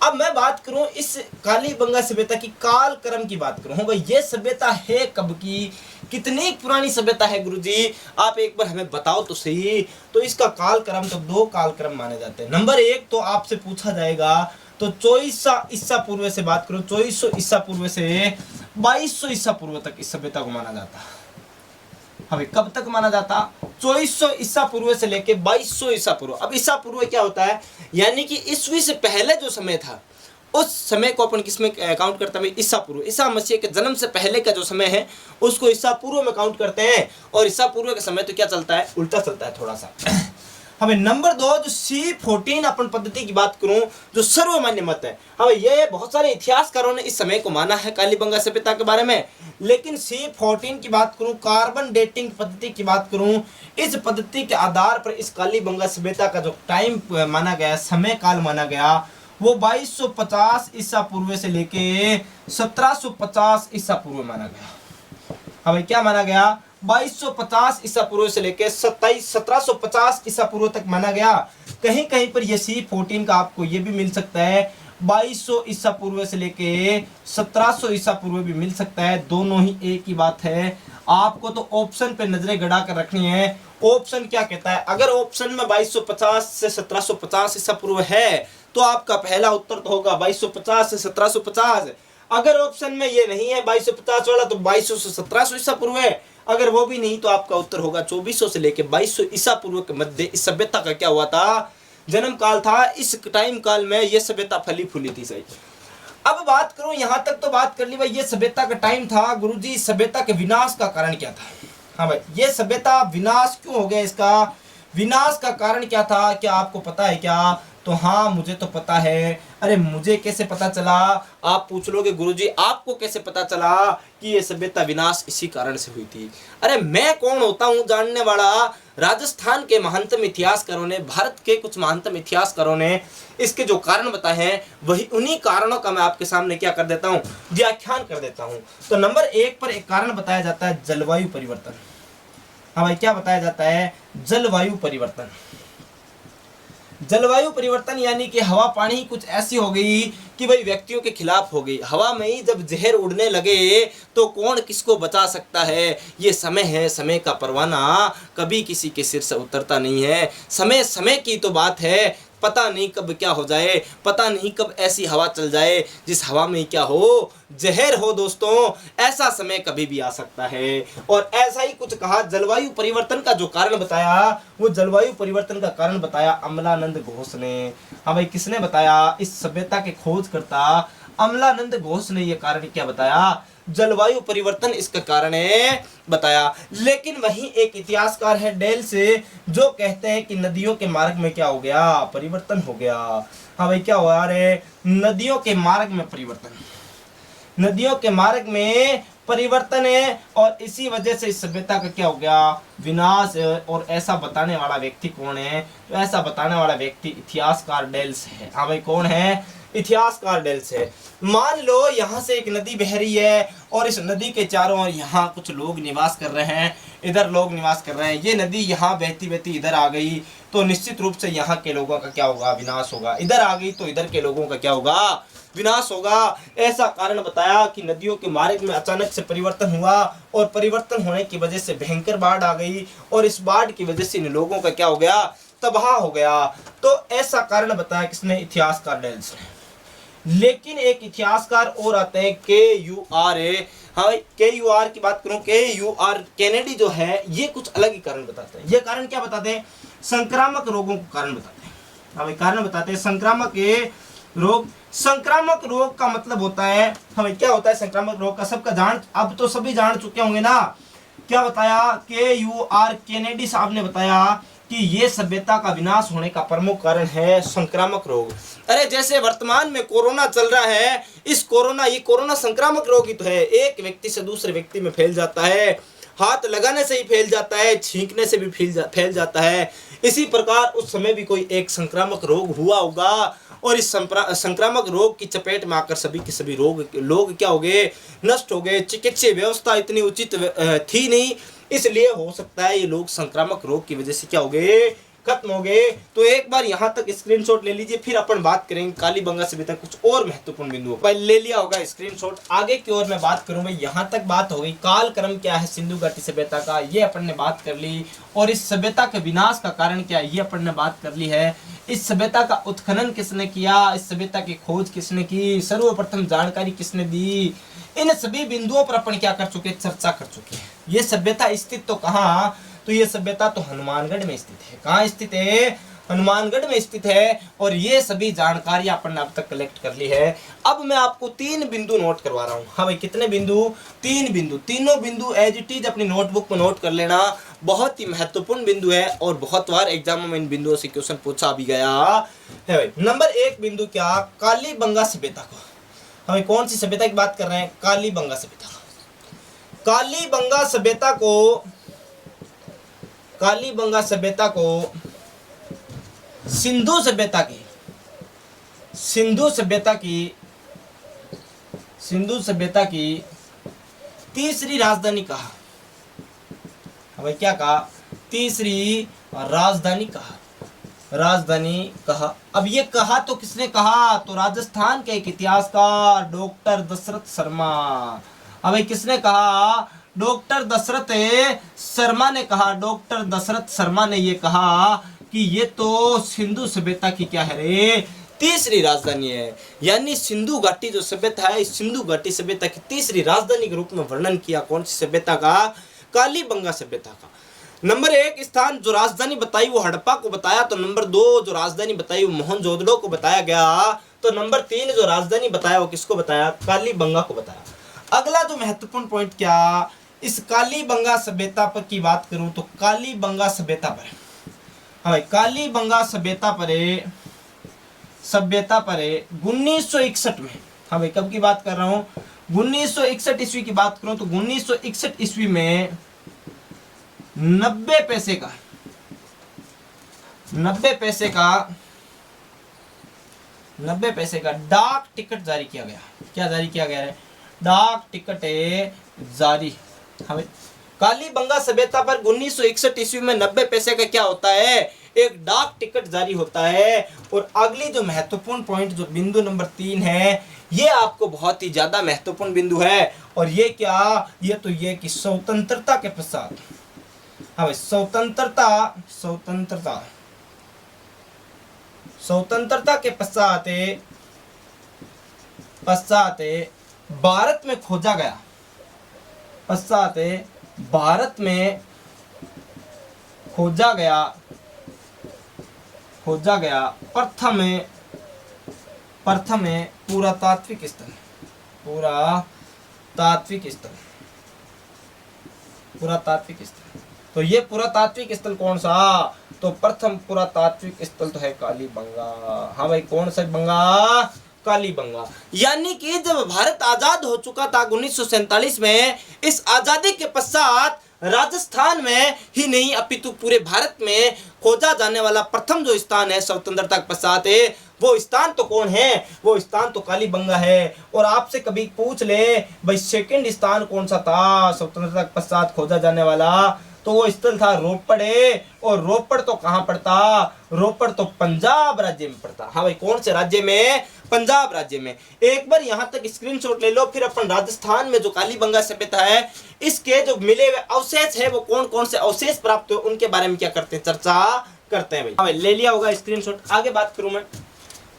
अब मैं बात करूं इस कालीबंगा सभ्यता की काल क्रम की बात करूं भाई, ये सभ्यता है कब की, कितनी पुरानी सभ्यता है गुरुजी, आप एक बार हमें बताओ तो सही। तो इसका काल क्रम तो 2 काल क्रम माने जाते हैं। नंबर 1 तो आपसे पूछा जाएगा तो 2400 ईसा पूर्व से बात करो, 2400 ईसा पूर्व से 2200 ईसा पूर्व तक इस सभ्यता को माना जाता है। अभी कब तक माना जाता, 2400 ईसा पूर्व से लेके 2200 ईसा पूर्व। अब ईसा पूर्व क्या होता है, यानी कि ईस्वी से पहले जो समय था उस समय को अपन किसमें काउंट करते हैं, ईसा पूर्व। ईसा मसीह के जन्म से पहले का जो समय है उसको ईसा पूर्व में काउंट करते हैं। और ईसा पूर्व का समय तो क्या चलता है, उल्टा चलता है थोड़ा सा। हमें नंबर 2 जो C14 अपन पद्धति की बात करूं, जो सर्वमान्य मत है। हमें ये बहुत सारे इतिहासकारों ने इस समय को माना है कालीबंगा सभ्यता के बारे में। लेकिन C14 की बात करूं, कार्बन डेटिंग पद्धति की बात करूं, इस पद्धति के आधार पर इस कालीबंगा सभ्यता का जो टाइम माना गया, समय काल माना गया, वो 2250 ईसा पूर्व से लेके 1750 ईसा पूर्व माना गया। हमें क्या माना गया, 2250 ईसा पूर्व से लेकर 1750 ईसा पूर्व तक माना गया। कहीं कहीं पर ये C14 का आपको ये भी मिल सकता है, 2200 ईसा पूर्व से लेके 1700 ईसा पूर्व भी मिल सकता है। दोनों ही एक ही बात है। आपको तो ऑप्शन पे नजरें गड़ा कर रखनी है। ऑप्शन क्या कहता है, अगर ऑप्शन में 2250 से 1750 ईसा पूर्व है तो आपका पहला उत्तर तो होगा 2250 से 1750। अगर ऑप्शन में ये नहीं है 2250 वाला, तो 2200 से 1700 ईसा पूर्व है। अगर वो भी नहीं तो आपका उत्तर होगा 2400 से लेके 2200 ईसा पूर्व के मध्य इस सभ्यता का क्या हुआ था, जन्म काल था। इस टाइम काल में ये सभ्यता फली फूली थी। सही। अब बात करूं, यहां तक तो बात कर ली भाई, ये सभ्यता का टाइम था। गुरुजी सभ्यता के विनाश का कारण क्या था। हाँ भाई, ये सभ्यता विनाश क्यों हो गया, इसका विनाश का कारण क्या था, क्या आपको पता है क्या, तो हाँ मुझे तो पता है। अरे मुझे कैसे पता चला, आप पूछ लोगे गुरुजी आपको कैसे पता चला कि ये सभ्यता विनाश इसी कारण से हुई थी। अरे मैं कौन होता हूँ जानने वाला, राजस्थान के महानतम इतिहासकारों ने, भारत के कुछ महानतम इतिहासकारों ने इसके जो कारण बताए हैं, वही उन्हीं कारणों का मैं आपके सामने क्या कर देता हूँ, व्याख्यान कर देता हूँ। तो नंबर 1 पर एक कारण बताया जाता है जलवायु परिवर्तन। हाँ भाई, क्या बताया जाता है, जलवायु परिवर्तन। जलवायु परिवर्तन यानी कि हवा पानी कुछ ऐसी हो गई कि भाई व्यक्तियों के खिलाफ हो गई। हवा में ही जब जहर उड़ने लगे तो कौन किसको बचा सकता है। ये समय है, समय का परवाना कभी किसी के सिर से उतरता नहीं है। समय समय की तो बात है, पता नहीं कब क्या हो जाए, पता नहीं कब ऐसी हवा चल जाए जिस हवा में क्या हो, जहर हो। दोस्तों, ऐसा समय कभी भी आ सकता है। और ऐसा ही कुछ कहा, जलवायु परिवर्तन का जो कारण बताया, वो जलवायु परिवर्तन का कारण बताया अमलानंद घोष ने। हाँ भाई, किसने बताया? इस सभ्यता के खोजकर्ता अमलानंद घोष ने ये कारण क्या बताया? जलवायु परिवर्तन इसका कारण है बताया। लेकिन वहीं एक इतिहासकार है डेल से, जो कहते हैं कि नदियों के मार्ग में क्या हो गया? परिवर्तन हो गया। हाँ भाई, क्या हुआ रे? नदियों के मार्ग में परिवर्तन, नदियों के मार्ग में परिवर्तन है, और इसी वजह से इस सभ्यता का क्या हो गया? विनाश। और ऐसा बताने वाला व्यक्ति कौन है? तो ऐसा बताने वाला व्यक्ति इतिहासकार डेल्स है। हाँ भाई, कौन है? इतिहासकार डेल्स है। मान लो यहाँ से एक नदी बह रही है, और इस नदी के चारों ओर यहाँ कुछ लोग निवास कर रहे हैं, इधर लोग निवास कर रहे हैं। ये नदी यहाँ बहती बहती इधर आ गई, तो निश्चित रूप से यहाँ के लोगों का क्या होगा? विनाश होगा। इधर आ गई तो इधर के लोगों का क्या होगा? विनाश होगा। ऐसा कारण बताया कि नदियों के मार्ग में अचानक से परिवर्तन हुआ, और परिवर्तन होने की वजह से भयंकर बाढ़ आ गई, और इस बाढ़ की वजह से इन लोगों का क्या हो गया? तबाह हो गया। तो ऐसा कारण बताया किसने? इतिहासकार डेल्स ने। लेकिन एक इतिहासकार और आते हैं, KUR। हाँ, KUR की बात करूं, KUR केनेडी जो है, ये कुछ अलग ही कारण बताते हैं। ये कारण क्या बताते हैं? संक्रामक रोगों को कारण बताते हैं। हाँ भाई, कारण बताते हैं संक्रामक रोग। संक्रामक रोग का मतलब होता है, हमें क्या होता है संक्रामक रोग का? सबका जान, अब तो सभी जान चुके होंगे ना। क्या बताया? KUR केनेडी साहब ने बताया कि ये सभ्यता का विनाश होने का प्रमुख कारण है संक्रामक रोग। अरे जैसे वर्तमान में कोरोना चल रहा है, ये कोरोना संक्रामक रोग ही तो है। एक व्यक्ति से दूसरे व्यक्ति में फैल जाता है, हाथ लगाने से ही फैल जाता है, छींकने से भी फैल जाता है। इसी प्रकार उस समय भी कोई एक संक्रामक रोग हुआ होगा, और इस संक्रामक रोग की चपेट में आकर सभी के सभी लोग क्या हो गए? नष्ट हो गए। चिकित्सीय व्यवस्था इतनी उचित थी नहीं, इसलिए हो सकता है ये लोग संक्रामक रोग की वजह से क्या हो गए? खत्म हो गए। तो एक बार यहाँ तक स्क्रीनशॉट ले लीजिए, फिर अपन बात करेंगे कालीबंगा सभ्यता कुछ और महत्वपूर्ण बिंदुओं पर। ले लिया होगा स्क्रीनशॉट। आगे की ओर मैं बात करूं भाई, यहाँ तक बात हो गई काल क्रम क्या है सिंधु घाटी सभ्यता का, ये अपन ने बात कर ली। और इस सभ्यता के विनाश का कारण क्या है, ये अपन ने बात कर ली है। इस सभ्यता का उत्खनन किसने किया, इस सभ्यता की खोज किसने की, सर्वप्रथम जानकारी किसने दी, इन सभी बिंदुओं पर अपन क्या कर चुके? चर्चा कर चुके हैं। ये सभ्यता स्थित तो कहाँ? तो ये सभ्यता तो हनुमानगढ़ में स्थित है। कहाँ स्थित है? हनुमानगढ़ में स्थित है। और ये सभी जानकारी अपन ने अब तक कलेक्ट कर ली है। अब मैं आपको 3 बिंदु नोट करवा रहा हूँ। हाँ भाई, कितने बिंदु? 3 बिंदु। तीनों बिंदु एज इट इज अपनी नोटबुक में नोट कर लेना। बहुत ही महत्वपूर्ण बिंदु है, और बहुत बार एग्जाम में इन बिंदुओं से क्वेश्चन पूछा भी गया है भाई। नंबर 1 बिंदु क्या? कालीबंगा सभ्यता को। हमें कौन सी सभ्यता की बात कर रहे हैं? कालीबंगा सभ्यता। कालीबंगा सभ्यता को सिंधु सभ्यता की तीसरी राजधानी कहा। हमें क्या कहा? तीसरी राजधानी कहा। अब ये कहा तो किसने कहा? तो राजस्थान के एक इतिहासकार डॉक्टर दशरथ शर्मा। अब किसने कहा? डॉक्टर दशरथ शर्मा ने कहा। डॉक्टर दशरथ शर्मा ने ये कहा कि ये तो सिंधु सभ्यता की क्या है रे? तीसरी राजधानी है। यानी सिंधु घाटी जो सभ्यता है, इस सिंधु घाटी सभ्यता की तीसरी राजधानी के रूप में वर्णन किया। कौन सी सभ्यता का? कालीबंगा सभ्यता का। नंबर 1 स्थान जो राजधानी बताई वो हड़प्पा को बताया। तो नंबर 2 जो राजधानी बताई वो मोहनजोदड़ो को बताया गया। तो नंबर 3 जो राजधानी बताया वो किसको बताया? कालीबंगा को बताया। अगला जो महत्वपूर्ण पॉइंट क्या, इस कालीबंगा सभ्यता पर की बात करूं तो कालीबंगा सभ्यता पर, हाँ कालीबंगा सभ्यता पर 1961 में, हाँ भाई कब की बात कर रहा हूं? 1961 ईस्वी की बात करूं तो 1961 ईस्वी में 90 पैसे का डाक टिकट जारी किया गया। क्या जारी किया गया है? डाक टिकट जारी। हमें कालीबंगा सभ्यता पर 1961 ईस्वी में 90 पैसे का क्या होता है? एक डाक टिकट जारी होता है। और अगली जो महत्वपूर्ण पॉइंट जो बिंदु नंबर 3 है, ये आपको बहुत ही ज्यादा महत्वपूर्ण बिंदु है। और ये क्या? ये तो ये कि स्वतंत्रता के पश्चात, हाँ भाई स्वतंत्रता स्वतंत्रता के पश्चात भारत में खोजा गया, भारत में खोजा गया प्रथम पुरातात्विक स्थल, तो ये पुरातात्विक स्थल कौन सा? तो प्रथम पुरातात्विक स्थल तो है कालीबंगा। हाँ भाई, कौन सा बंगा? कालीबंगा। यानी कि जब भारत आजाद हो चुका था 1947 में, इस आजादी के पश्चात राजस्थान में ही नहीं अपितु पूरे भारत में खोजा जाने वाला प्रथम जो स्थान है स्वतंत्रता के पश्चात है, वो स्थान तो कौन है? वो स्थान तो कालीबंगा है। और आपसे कभी पूछ ले भाई सेकंड स्थान कौन सा था स्वतंत्रता के पश्चात खोजा जाने वाला, तो वो स्थल था रोपड़ है। और रोपड़ तो कहाँ पड़ता? रोपड़ तो पंजाब राज्य में पड़ता। हाँ भाई, कौन से राज्य में? पंजाब राज्य में। एक बार यहाँ तक स्क्रीनशॉट ले लो, फिर अपन राजस्थान में जो कालीबंगा सभ्यता है, इसके जो मिले हुए अवशेष है, वो कौन कौन से अवशेष प्राप्त हुए उनके बारे में क्या करते हैं? चर्चा करते हैं भाई। हाँ भाई, ले लिया होगा स्क्रीनशॉट। आगे बात करूं मैं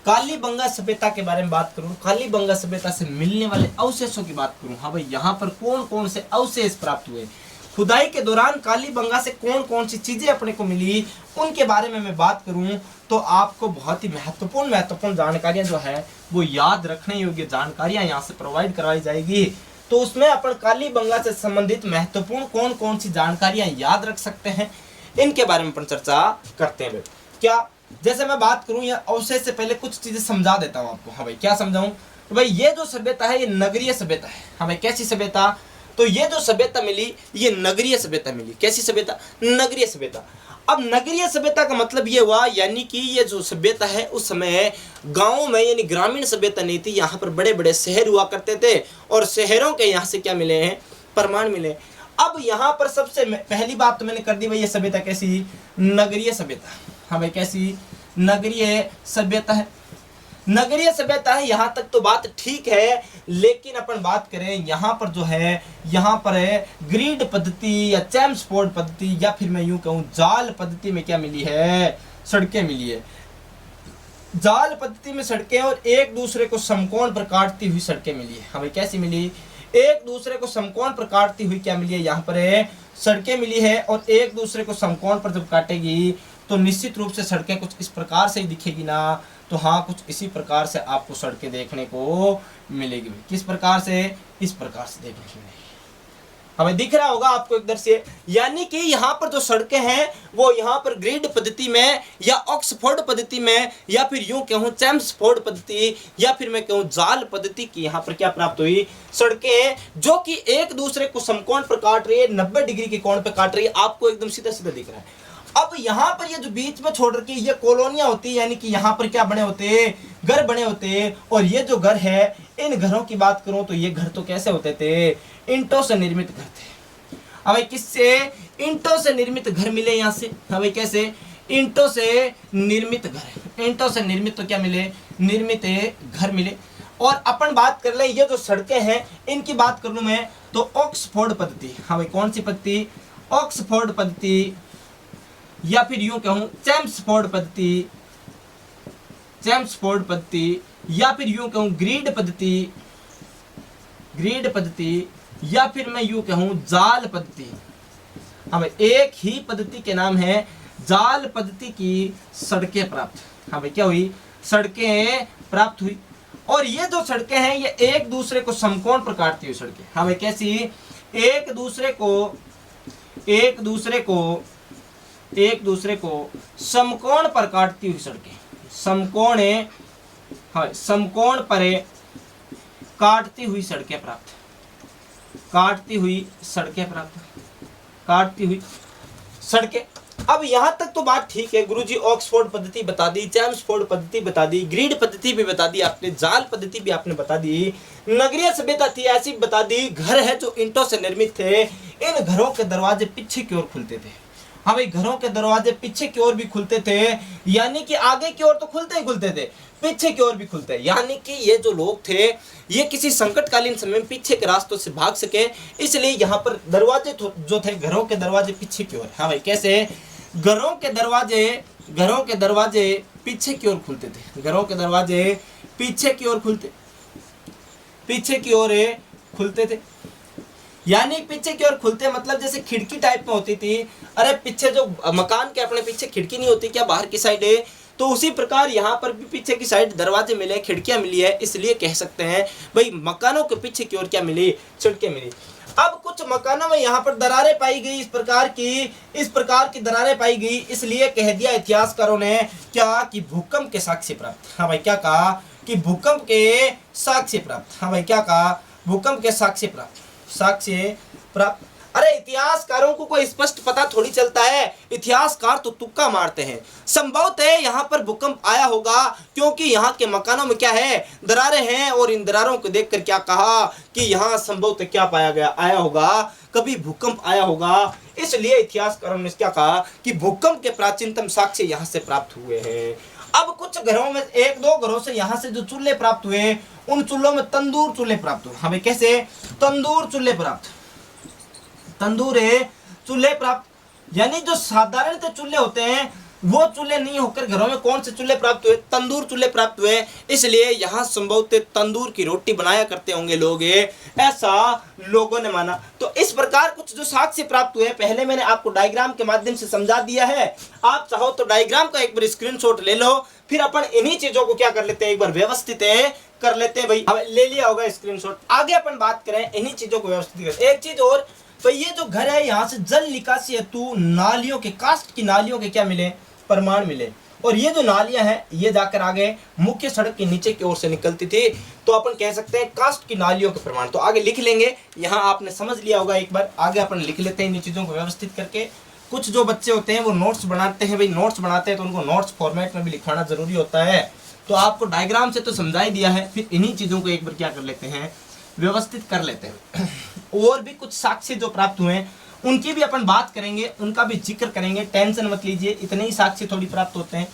कालीबंगा सभ्यता के बारे में बात करूं, कालीबंगा सभ्यता से मिलने वाले अवशेषों की बात करूं। हाँ भाई, यहाँ पर कौन कौन से अवशेष प्राप्त हुए, खुदाई के दौरान कालीबंगा से कौन कौन सी चीजें अपने को मिली, उनके बारे में मैं बात करूं तो आपको बहुत ही महत्वपूर्ण जानकारियां जो है वो याद रखने योग्य जानकारियां यहाँ से प्रोवाइड करवाई जाएगी। तो उसमें अपन कालीबंगा से संबंधित महत्वपूर्ण कौन कौन सी जानकारियां याद रख सकते हैं, इनके बारे में अपन चर्चा करते हैं। क्या, जैसे मैं बात करूं या अवशेष से पहले कुछ चीजें समझा देता हूं आपको। हाँ भाई, क्या समझाऊं? तो भाई ये जो सभ्यता है ये नगरीय सभ्यता है। हाँ भाई, कैसी सभ्यता? तो ये जो सभ्यता मिली ये नगरीय सभ्यता मिली। कैसी सभ्यता? नगरीय सभ्यता। अब नगरीय सभ्यता का मतलब ये हुआ, यानी कि ये जो सभ्यता है उस समय गांवों में यानी ग्रामीण सभ्यता नहीं थी, यहाँ पर बड़े बड़े शहर हुआ करते थे और शहरों के यहाँ से क्या मिले हैं? प्रमाण मिले। अब यहाँ पर सबसे पहली बात तो मैंने कर दी भाई, ये सभ्यता कैसी? नगरीय सभ्यता। हाँ भाई, कैसी? नगरीय सभ्यता है। नगरीय सभ्यता है, यहाँ तक तो बात ठीक है, लेकिन अपन बात करें यहाँ पर जो है, यहाँ पर है ग्रीड पद्धति या चैम्सफोर्ड पद्धति, या फिर मैं यूं कहूँ जाल पद्धति में क्या मिली है? सड़कें मिली है। जाल पद्धति में सड़कें और एक दूसरे को समकोण पर काटती हुई सड़कें मिली है। हमें कैसी मिली? एक दूसरे को समकोण पर काटती हुई क्या मिली है? यहाँ पर है सड़कें मिली है। और एक दूसरे को समकोण पर जब काटेगी तो निश्चित रूप से सड़कें कुछ इस प्रकार से ही दिखेगी ना। तो हाँ, कुछ इसी प्रकार से आपको सड़कें देखने को मिलेगी। किस प्रकार से? इस प्रकार से देखने को मिलेगी। हमें दिख रहा होगा आपको इधर से, यानी कि यहाँ पर जो सड़कें हैं वो यहाँ पर ग्रिड पद्धति में या ऑक्सफोर्ड पद्धति में, या फिर यूं कहूँ चैम्सफोर्ड पद्धति, या फिर मैं कहूँ जाल पद्धति की यहाँ पर क्या प्राप्त हुई? सड़कें, जो कि एक दूसरे को समकोण पर काट रही है, 90 डिग्री के कोण पर काट रही है। आपको एकदम सीधा सीधा दिख रहा है। अब यहाँ पर ये जो बीच में छोड़ रखी ये कॉलोनियां होती है, यानी कि यहाँ पर क्या बने होते हैं? घर बने होते हैं। और ये जो घर है, इन घरों की बात करूं तो ये घर तो कैसे होते थे? ईंटों से निर्मित घर थे। अब किससे? ईंटों से निर्मित घर मिले यहाँ से। अब कैसे? ईंटों से निर्मित घर। ईंटों से निर्मित तो क्या मिले? निर्मित घर मिले। और अपन बात कर ले ये जो सड़कें हैं इनकी बात कर लूं मैं तो ऑक्सफोर्ड पद्धति। हाँ भाई, कौन सी पद्धति? ऑक्सफोर्ड पद्धति, या फिर यूं कहूं चैम्सफोर्ड पद्धति, चैम्सफोर्ड पद्धति, या फिर यूं कहूं ग्रीड पद्धति, ग्रीड पद्धति, या फिर मैं यूं कहूं जाल पद्धति। हाँ भाई, एक ही पद्धति के नाम है जाल पद्धति की सड़कें प्राप्त। हाँ भाई, क्या हुई? सड़कें प्राप्त हुई। और ये जो सड़कें हैं ये एक दूसरे को समकोण पर काटती हुई सड़कें। हाँ भाई, कैसी? एक दूसरे को समकोण पर काटती हुई सड़कें। समकोण पर काटती हुई सड़कें प्राप्त। काटती हुई सड़कें। अब यहां तक तो बात ठीक है गुरुजी, ऑक्सफोर्ड पद्धति बता दी, चैम्सफोर्ड पद्धति बता दी, ग्रीड पद्धति भी बता दी आपने, जाल पद्धति भी आपने बता दी, नगरीय सभ्यता थी ऐसी बता दी, घर है जो ईंटों से निर्मित थे। इन घरों के दरवाजे पीछे की ओर खुलते थे। हाँ भाई, घरों के दरवाजे पीछे की ओर भी खुलते थे, यानी कि आगे की ओर तो खुलते ही खुलते थे, पीछे की ओर भी खुलते, यानी कि ये जो लोग थे ये किसी संकटकालीन समय में पीछे के रास्तों से भाग सके, इसलिए यहाँ पर दरवाजे जो थे घरों के दरवाजे पीछे की ओर। हाँ भाई, कैसे? घरों के दरवाजे पीछे की ओर खुलते थे, घरों के दरवाजे पीछे की ओर खुलते, पीछे की ओर खुलते थे। यानी पीछे की ओर खुलते मतलब जैसे खिड़की टाइप में होती थी। अरे पीछे जो मकान के अपने पीछे खिड़की नहीं होती क्या बाहर की साइड है, तो उसी प्रकार यहाँ पर भी पीछे की साइड दरवाजे मिले, खिड़कियां मिली है, इसलिए कह सकते हैं भाई मकानों के पीछे की ओर क्या मिली, खिड़कियां मिली। अब कुछ मकानों में यहाँ पर दरारें पाई गई, इस प्रकार की दरारें पाई गई, इसलिए कह दिया इतिहासकारों ने क्या कि भूकंप के साक्ष्य प्राप्त। हाँ भाई क्या कहा कि भूकंप के साक्ष्य प्राप्त। हाँ भाई क्या कहा, भूकंप के साक्ष्य प्राप्त, साक्ष्य प्राप्त। अरे इतिहासकारों को कोई स्पष्ट पता थोड़ी चलता है, इतिहासकार तो तुक्का मारते हैं। संभवतः यहाँ पर भूकंप आया होगा क्योंकि यहाँ के मकानों में क्या है, दरारें हैं, और इन दरारों को देखकर क्या कहा कि यहाँ संभवतः क्या पाया गया, आया होगा, कभी भूकंप आया होगा। इसलिए इतिहासकारों ने क्या कहा कि भूकंप के प्राचीनतम साक्ष्य यहाँ से प्राप्त हुए हैं। अब कुछ घरों में, एक दो घरों से यहाँ से जो चूल्हे प्राप्त हुए, उन चूल्हों में तंदूर चूल्हे प्राप्त हुए। हमें कैसे, तंदूर चूल्हे प्राप्त, तंदूर चूल्हे प्राप्त। यानी जो साधारण चूल्हे होते हैं वो चूल्हे नहीं होकर घरों में कौन से चूल्हे प्राप्त हुए, तंदूर चूल्हे प्राप्त हुए। इसलिए यहाँ संभवतः तंदूर की रोटी बनाया करते होंगे लोग, ऐसा लोगों ने माना। तो इस प्रकार कुछ जो साक्ष्य प्राप्त हुए, पहले मैंने आपको डायग्राम के माध्यम से समझा दिया है। आप चाहो तो डायग्राम का एक बार स्क्रीनशॉट ले लो, फिर अपन इन्हीं चीजों को क्या कर लेते हैं, एक बार व्यवस्थित कर लेते हैं। भाई ले लिया होगा स्क्रीनशॉट। आगे अपन बात करें इन्हीं चीजों को व्यवस्थित कर। एक चीज और, तो ये जो घर है यहाँ से जल निकासी हेतु नालियों के, कास्ट की नालियों के क्या मिले, प्रमाण मिले। और ये जो नालियां हैं ये जाकर आगे मुख्य सड़क के नीचे की ओर से निकलती थी, तो अपन कह सकते हैं कास्ट की नालियों के प्रमाण। तो आगे लिख लेंगे, यहाँ आपने समझ लिया होगा एक बार, आगे अपन लिख लेते हैं इन चीजों को व्यवस्थित करके। कुछ जो बच्चे होते हैं वो नोट्स बनाते हैं, भाई नोट्स बनाते हैं तो उनको नोट्स फॉर्मेट में भी लिखाना जरूरी होता है। तो आपको डायग्राम से तो समझा ही दिया है, फिर इन्हीं चीजों को एक बार क्या कर लेते हैं, व्यवस्थित कर लेते हैं। और भी कुछ साक्ष्य जो प्राप्त हुए हैं उनकी भी अपन बात करेंगे, उनका भी जिक्र करेंगे, टेंशन मत लीजिए, इतने ही साक्ष्य थोड़ी प्राप्त होते हैं।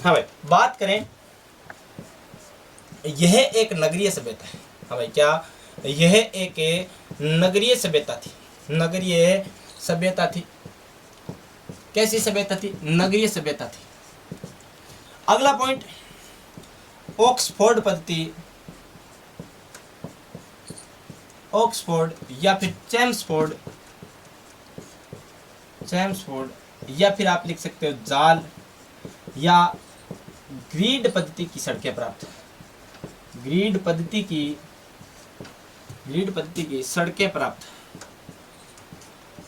हाँ भाई बात करें, यह एक नगरीय सभ्यता है। हाँ भाई क्या, यह एक नगरीय सभ्यता थी, नगरीय सभ्यता थी। कैसी सभ्यता थी, नगरीय सभ्यता थी। अगला पॉइंट, ऑक्सफोर्ड पद्धति, ऑक्सफोर्ड या फिर चैम्सफोर्ड, चैम्सफोर्ड या फिर आप लिख सकते हो जाल या ग्रीड पद्धति की सड़कें प्राप्त, ग्रीड पद्धति की सड़कें प्राप्त,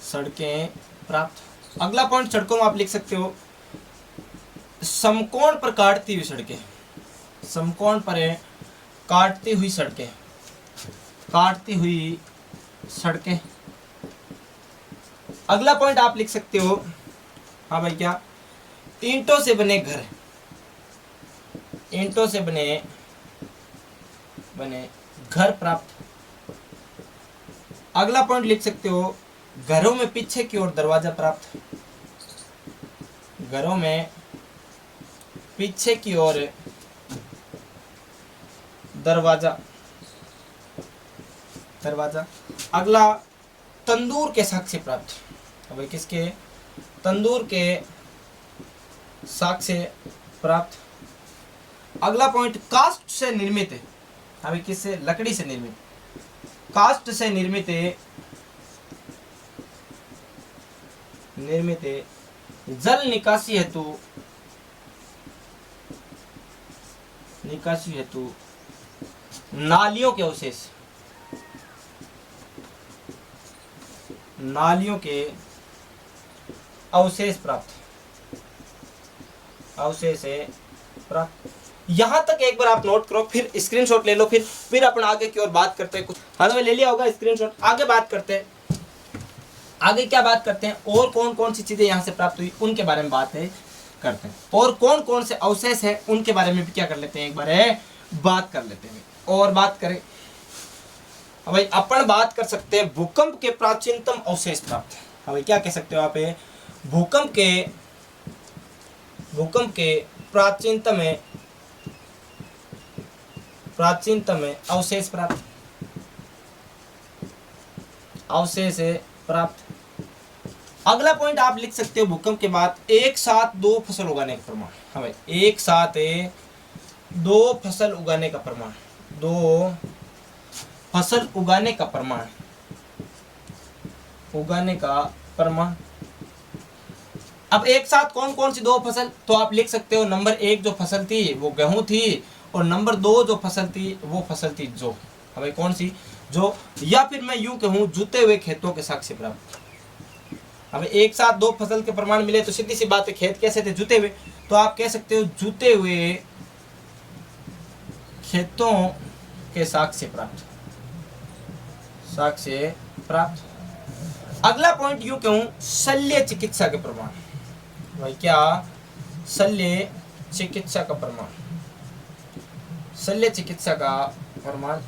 सड़कें प्राप्त। अगला पॉइंट सड़कों में आप लिख सकते हो समकोण पर काटती हुई सड़कें, समकोण पर काटती हुई सड़कें, काटती हुई सड़कें। अगला पॉइंट आप लिख सकते हो, हाँ भाई क्या, ईंटों से बने घर, ईंटों से बने घर प्राप्त। अगला पॉइंट लिख सकते हो घरों में पीछे की ओर दरवाजा प्राप्त, घरों में पीछे की ओर दरवाजा, दरवाजा। अगला तंदूर के साक्ष्य प्राप्त, अब किसके, तंदूर के साक्ष्य प्राप्त। अगला पॉइंट कास्ट से निर्मित है, अभी किससे, लकड़ी से निर्मित, कास्ट से निर्मित जल निकासी हेतु, निकासी हेतु नालियों के अवशेष, नालियों के अवशेष प्राप्त, अवशेष प्राप्त। यहां तक एक बार आप नोट करो, फिर स्क्रीनशॉट ले लो, फिर अपन आगे की ओर बात करते हैं। कुछ हाथ में ले लिया होगा स्क्रीनशॉट, आगे बात करते हैं। आगे क्या बात करते हैं, और कौन कौन सी चीजें यहां से प्राप्त हुई उनके बारे में बात करते हैं, और कौन कौन से अवशेष है उनके बारे में भी क्या कर लेते हैं, एक बार बात कर लेते हैं। और बात करें भाई, अपन बात कर सकते हैं भूकंप के प्राचीनतम अवशेष प्राप्त। भाई क्या कह सकते हो आप, भूकंप के प्राचीनतम अवशेष प्राप्त, अवशेष प्राप्त। अगला पॉइंट आप लिख सकते हो भूकंप के बाद एक साथ दो फसल उगाने का प्रमाण। हाँ भाई, एक साथ दो फसल उगाने का प्रमाण, दो फसल उगाने का प्रमाण, उगाने का प्रमाण। अब एक साथ कौन कौन सी दो फसल, तो आप लिख सकते हो नंबर 1 जो फसल थी वो गेहूं थी, और नंबर 2 जो फसल थी वो फसल थी जो। हाँ भाई, कौन सी, जो, या फिर मैं यूं कहूं जुते हुए खेतों के साक्ष्य प्राप्त। अब एक साथ दो फसल के प्रमाण मिले तो सीधी सी बात है, खेत कैसे थे, जुते हुए, तो आप कह सकते हो जुते हुए खेतों के साक्ष्य प्राप्त, साक्ष्य प्राप्त। अगला पॉइंट यूं कहूं शल्य चिकित्सा के प्रमाण। भाई क्या, शल्य चिकित्सा का प्रमाण, शल्य चिकित्सा का प्रमाण।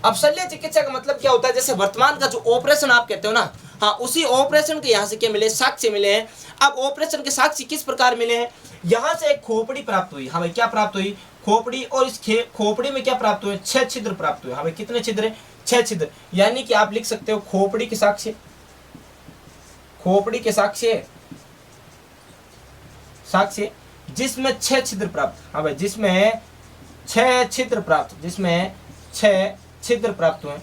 अब शल्य चिकित्सा का मतलब क्या होता है, जैसे वर्तमान का जो ऑपरेशन आप कहते हो ना, हाँ, उसी ऑपरेशन के यहाँ से क्या मिले, साक्ष्य मिले हैं। अब ऑपरेशन के साक्ष्य किस प्रकार मिले हैं, यहाँ से एक खोपड़ी प्राप्त हुई। हाँ भाई, क्या प्राप्त हुई, खोपड़ी, और इस खोपड़ी में क्या प्राप्त हुए, 6 छिद्र प्राप्त हुए। हाँ भाई, कितने छिद्र है, 6 छिद्र, यानी कि आप लिख सकते हो खोपड़ी के साक्ष्य, खोपड़ी के साक्ष्य, साक्ष्य जिसमें 6 छिद्र प्राप्त। हाँ भाई, जिसमें 6 छिद्र प्राप्त, जिसमें 6 छिद्र प्राप्त हुए,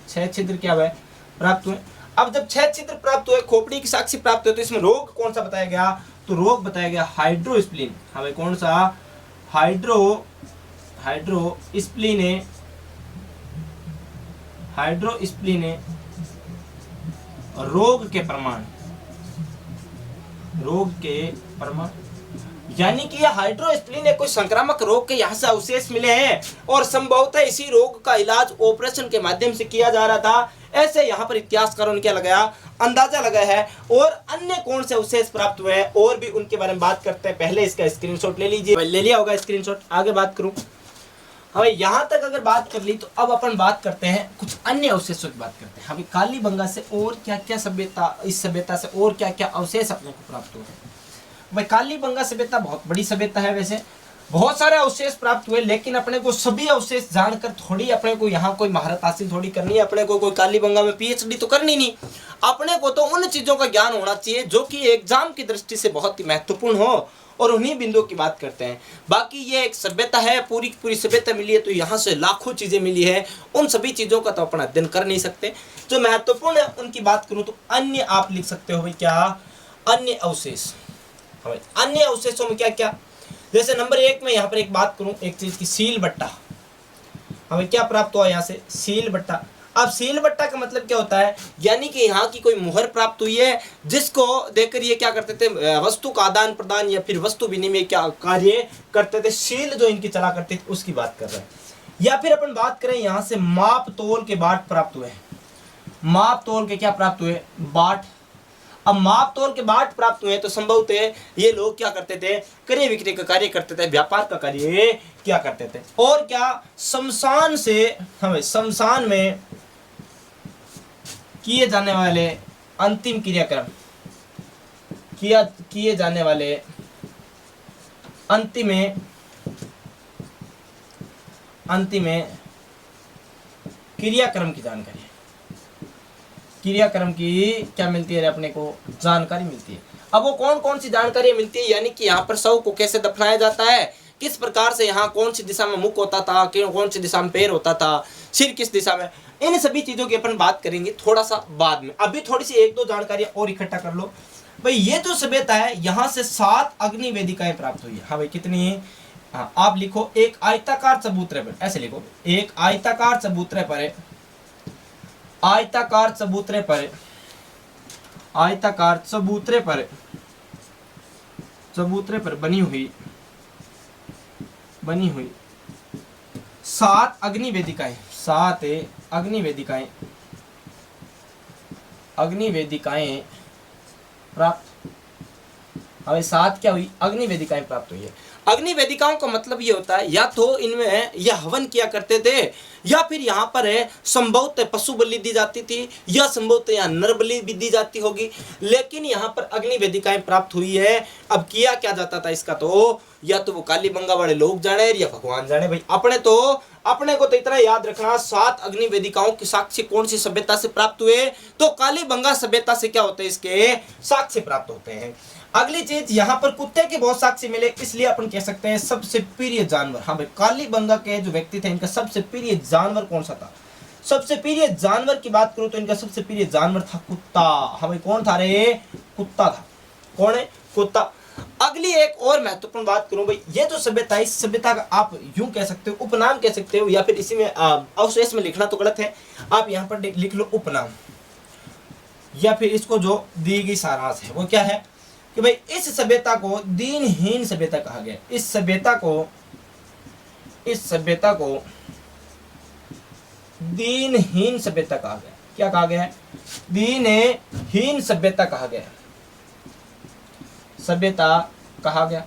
6 छिद्र क्या हुए, प्राप्त हुए। अब जब 6 छिद्र प्राप्त हुए, खोपड़ी की साक्ष्य प्राप्त हुए, तो इसमें रोग कौन सा बताया गया, तो रोग बताया गया हाइड्रोस्प्लीन। हाँ भाई, कौन सा, हाइड्रोस्प्लीने, हाइड्रोस्प्लीने रोग के प्रमाण, रोग के प्रमाण, यानी कि यह हाइड्रोस्प्लीन कोई संक्रामक रोग के यहाँ से अवशेष मिले हैं, और संभवतः इसी रोग का इलाज ऑपरेशन के माध्यम से किया जा रहा था, ऐसे यहाँ पर इतिहासकारों ने क्या लगाया, अंदाजा लगाया है। और अन्य कौन से अवशेष प्राप्त हुए हैं और भी उनके बारे में बात करते हैं। पहले इसका स्क्रीनशॉट ले लीजिए, ले लिया होगा स्क्रीनशॉट, आगे बात करूं। हाँ, यहाँ तक अगर बात कर ली तो अब अपन बात करते हैं कुछ अन्य अवशेषों की बात करते हैं। हमें कालीबंगा से और क्या क्या सभ्यता, इस सभ्यता से और क्या क्या अवशेष अपने को प्राप्त हुए। भाई कालीबंगा सभ्यता बहुत बड़ी सभ्यता है, वैसे बहुत सारे अवशेष प्राप्त हुए, लेकिन अपने को सभी अवशेष जानकर थोड़ी अपने को यहाँ कोई महारत हासिल थोड़ी करनी है, अपने को कोई कालीबंगा में पीएचडी तो करनी नहीं। अपने को तो उन चीजों का ज्ञान होना चाहिए जो कि एग्जाम की दृष्टि से बहुत ही महत्वपूर्ण हो, और उन्हीं बिंदुओं की बात करते हैं। बाकी ये एक सभ्यता है, पूरी पूरी सभ्यता मिली है, तो यहाँ से लाखों चीजें मिली है, उन सभी चीजों का तो अपन अध्ययन कर नहीं सकते। जो महत्वपूर्ण है उनकी बात करूँ तो अन्य आप लिख सकते हो भाई, क्या, अन्य अवशेष। अन्य अवशेषों में क्या क्या, जैसे नंबर 1 में यहाँ पर एक बात करूं, एक चीज की सील बट्टा। हमें क्या प्राप्त हुआ यहाँ से, सील बट्टा। अब सील बट्टा का मतलब क्या होता है, यानी कि यहाँ की कोई मुहर प्राप्त हुई है, जिसको देखकर ये क्या करते थे, वस्तु का आदान प्रदान या फिर वस्तु विनिमय क्या कार्य करते थे, सील जो इनकी चला करती थी उसकी बात कर रहे हैं। या फिर अपन बात करें यहाँ से माप तोल के बाट प्राप्त हुए, माप तोल के क्या प्राप्त हुए, बाट। अब माप तोल के बाट प्राप्त हुए तो संभवतः ये लोग क्या करते थे, क्रय विक्रय का कार्य करते थे, व्यापार का कार्य क्या करते थे। और क्या, शमशान से, हमें शमशान में किए जाने वाले अंतिम क्रियाक्रम, किए जाने वाले अंतिम क्रियाक्रम की जानकारी, क्रियाक्रम की क्या मिलती है अपने को, जानकारी मिलती है। अब वो कौन कौन सी जानकारी मिलती है, यानी कि यहाँ पर शव को कैसे दफनाया जाता है, किस प्रकार से यहाँ कौन सी दिशा में मुख होता था, कौन सी दिशा में पैर होता था, सिर किस दिशा में, इन सभी चीजों की अपन बात करेंगे थोड़ा सा बाद में। अभी थोड़ी सी 1-2 जानकारियां और इकट्ठा कर लो भाई। ये जो सभ्यता है, यहाँ से 7 अग्नि वेदिकाएं प्राप्त हुई है। हाँ भाई, कितनी, हाँ आप लिखो, एक आयताकार चबूतरे पर, ऐसे लिखो, एक आयताकार चबूतरे पर, आयताकार चबूतरे पर, आयताकार चबूतरे पर, चबूतरे पर बनी हुई 7 अग्नि वेदिकाएं, 7 अग्नि वेदिकाएं, अग्नि वेदिकाएं प्राप्त। अब 7 क्या हुई, अग्नि वेदिकाएं प्राप्त हुई है। अग्नि वेदिकाओं का मतलब ये होता है, या तो इनमें यह हवन किया करते थे, या फिर यहाँ पर संभवतः पशु बलि दी जाती थी, या संभवतः यहाँ नर बलि भी दी जाती होगी, लेकिन यहाँ पर अग्नि वेदिकाएं प्राप्त हुई है। अब किया क्या जाता था इसका, तो या तो वो कालीबंगा वाले लोग जाने या भगवान जाने भाई, अपने तो अपने को तो इतना याद रखना, 7 अग्नि वेदिकाओं के साक्ष्य कौन सी सभ्यता से प्राप्त हुए, तो कालीबंगा सभ्यता से क्या होते हैं, इसके साक्ष्य प्राप्त होते हैं। अगली चीज, यहाँ पर कुत्ते के बहुत साक्ष्य मिले, इसलिए अपन कह सकते हैं सबसे प्रिय जानवर। हाँ भाई, कालीबंगा के जो व्यक्ति थे इनका सबसे प्रिय जानवर कौन सा था? सबसे प्रिय जानवर की बात करूं तो इनका सबसे प्रिय जानवर था कुत्ता। हाँ भाई, कौन था रे? कुत्ता था। कौन है? कुत्ता। अगली एक और महत्वपूर्ण बात करूं भाई, ये जो सभ्यता है, इस सभ्यता का आप यूं कह सकते हो, उपनाम कह सकते हो, या फिर इसी में अवशेष में लिखना तो गलत है, आप यहाँ पर लिख लो उपनाम, या फिर इसको जो दी गई सारांश है वो क्या है कि भाई इस सभ्यता को दीनहीन सभ्यता कहा गया। इस सभ्यता को दीनहीन सभ्यता कहा गया। क्या कहा गया है? दीनहीन सभ्यता कहा गया। सभ्यता कहा गया।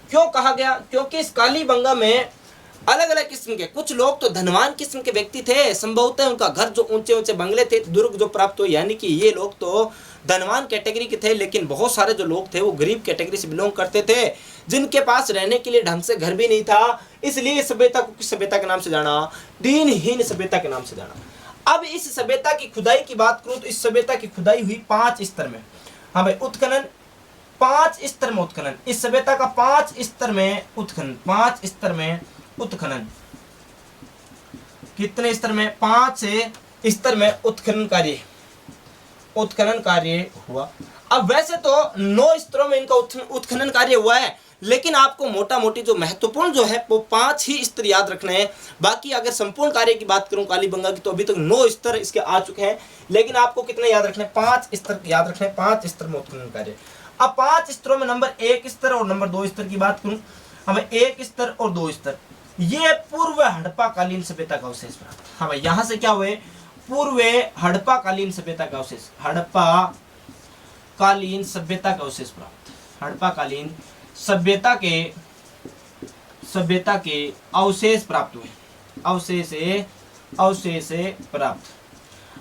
क्यों कहा गया? क्योंकि इस कालीबंगा में अलग अलग किस्म के, कुछ लोग तो धनवान किस्म के व्यक्ति थे, संभवतः उनका घर जो ऊंचे ऊंचे बंगले थे, दुर्ग जो प्राप्त हुए, यानी कि ये लोग तो धनवान कैटेगरी के थे, लेकिन बहुत सारे जो लोग थे वो गरीब कैटेगरी से बिलोंग करते थे, जिनके पास रहने के लिए ढंग से घर भी नहीं था। इसलिए सभ्यता को किस सभ्यता के नाम से जाना? दीनहीन सभ्यता के नाम से जाना। अब इस सभ्यता की खुदाई की बात करूं तो इस सभ्यता की खुदाई हुई 5 स्तर में। हाँ भाई, उत्खनन 5 स्तर में उत्खनन, इस सभ्यता का 5 स्तर में उत्खनन, 5 स्तर में उत्खनन। कितने स्तर में? 5 स्तर में उत्खनन कार्य हुआ। अब वैसे तो 9 स्तरों में इनका उत्खनन कार्य हुआ है, लेकिन आपको मोटा मोटी जो महत्वपूर्ण जो है वो 5 ही स्तर याद रखने हैं। बाकी अगर संपूर्ण कार्य की बात करूं कालीबंगा की, तो अभी तक 9 स्तर इसके आ चुके हैं, लेकिन आपको कितने याद रखने? 5 स्तर याद रखने, 5 स्तर में उत्खनन कार्य। अब 5 स्तरों में नंबर 1 स्तर और नंबर 2 स्तर की बात करूं, हमें 1 स्तर और 2 स्तर, ये पूर्व हड़प्पा कालीन सभ्यता का अवशेष प्राप्त। हाँ भाई, यहां से क्या हुए? पूर्व हड़प्पा कालीन सभ्यता का अवशेष, हड़प्पा कालीन सभ्यता का अवशेष प्राप्त। हड़प्पा कालीन सभ्यता के अवशेष प्राप्त हुए, अवशेष प्राप्त।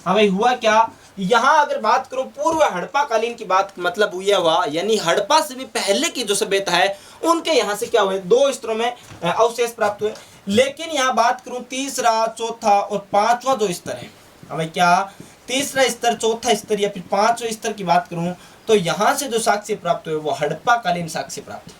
हाँ भाई, हुआ क्या? यहाँ अगर बात करूं पूर्व हड़प्पा कालीन की बात, मतलब हुआ हुआ यानी हड़प्पा से भी पहले की जो सभ्यता है उनके यहाँ से क्या हुए? 2 स्तरों में अवशेष प्राप्त हुए। लेकिन यहाँ बात करूं तीसरा, चौथा और 5वां जो स्तर है, हमें क्या तीसरा स्तर, चौथा स्तर या फिर 5वां स्तर की बात करूं तो यहाँ से जो साक्ष्य प्राप्त हुए वो हड़प्पा कालीन साक्ष्य प्राप्त।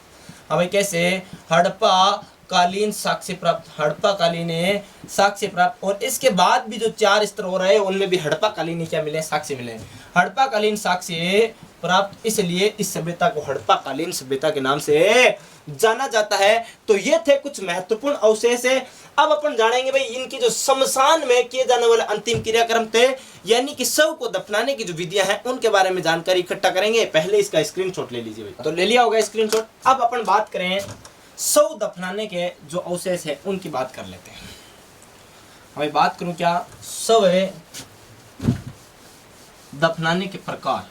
हमें कैसे? हड़प्पा कालीन साक्ष्य प्राप्त, हड़प्पा कालीन साक्ष्य प्राप्त। और इसके बाद भी जो 4 स्तर हो रहे हैं उनमें भी हड़प्पा कालीन क्या मिले? साक्ष्य मिले, हड़प्पा कालीन साक्ष्य प्राप्त। इसलिए इस सभ्यता को हड़प्पा कालीन सभ्यता के नाम से जाना जाता है। तो ये थे कुछ महत्वपूर्ण अवशेष है। अब अपन जानेंगे भाई इनकी जो शमशान में किए जाने वाले अंतिम क्रियाक्रम थे, यानी कि शव को दफनाने की जो विधियां हैं उनके बारे में जानकारी इकट्ठा करेंगे। पहले इसका स्क्रीनशॉट ले लीजिए भाई, तो ले लिया होगा स्क्रीनशॉट। अब अपन बात करें शव दफनाने के जो अवशेष है उनकी बात कर लेते हैं। भाई बात करूं क्या? शव दफनाने के प्रकार,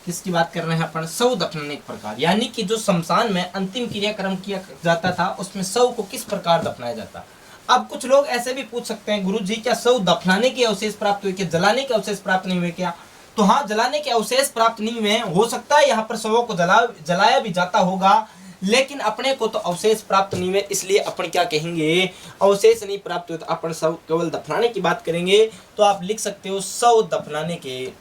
किसकी बात कर रहे हैं अपन? शव दफनाने के प्रकार, यानी कि जो शमशान में अंतिम क्रियाक्रम किया जाता था उसमें शव को किस प्रकार दफनाया जाता। अब कुछ लोग ऐसे भी पूछ सकते हैं, गुरुजी क्या शव दफनाने के अवशेष प्राप्त हुए, क्या जलाने के अवशेष प्राप्त नहीं हुए क्या? तो हाँ, जलाने के अवशेष प्राप्त नहीं हुए, हो सकता है यहाँ पर शवों को जलाया भी जाता होगा, लेकिन अपने को तो अवशेष प्राप्त नहीं हुए, इसलिए अपन क्या कहेंगे? अवशेष नहीं प्राप्त हुए, तो अपन शव केवल दफनाने की बात करेंगे। तो आप लिख सकते हो शव दफनाने के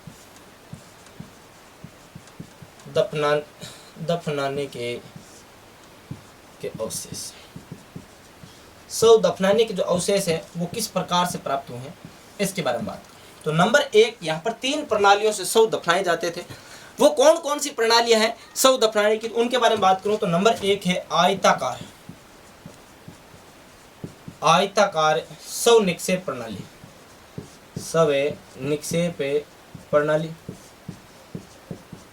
अवशेष। शव दफनाने के जो अवशेष है वो किस प्रकार से प्राप्त हुए हैं इसके बारे में बात करें। तो नंबर 1, यहाँ पर 3 प्रणालियों से शव दफनाए जाते थे। वो कौन कौन सी प्रणालियां हैं शव दफनाने की, उनके बारे में बात करूं तो नंबर 1 है आयताकार शव निक्षेप प्रणाली। शव निक्षेप प्रणाली,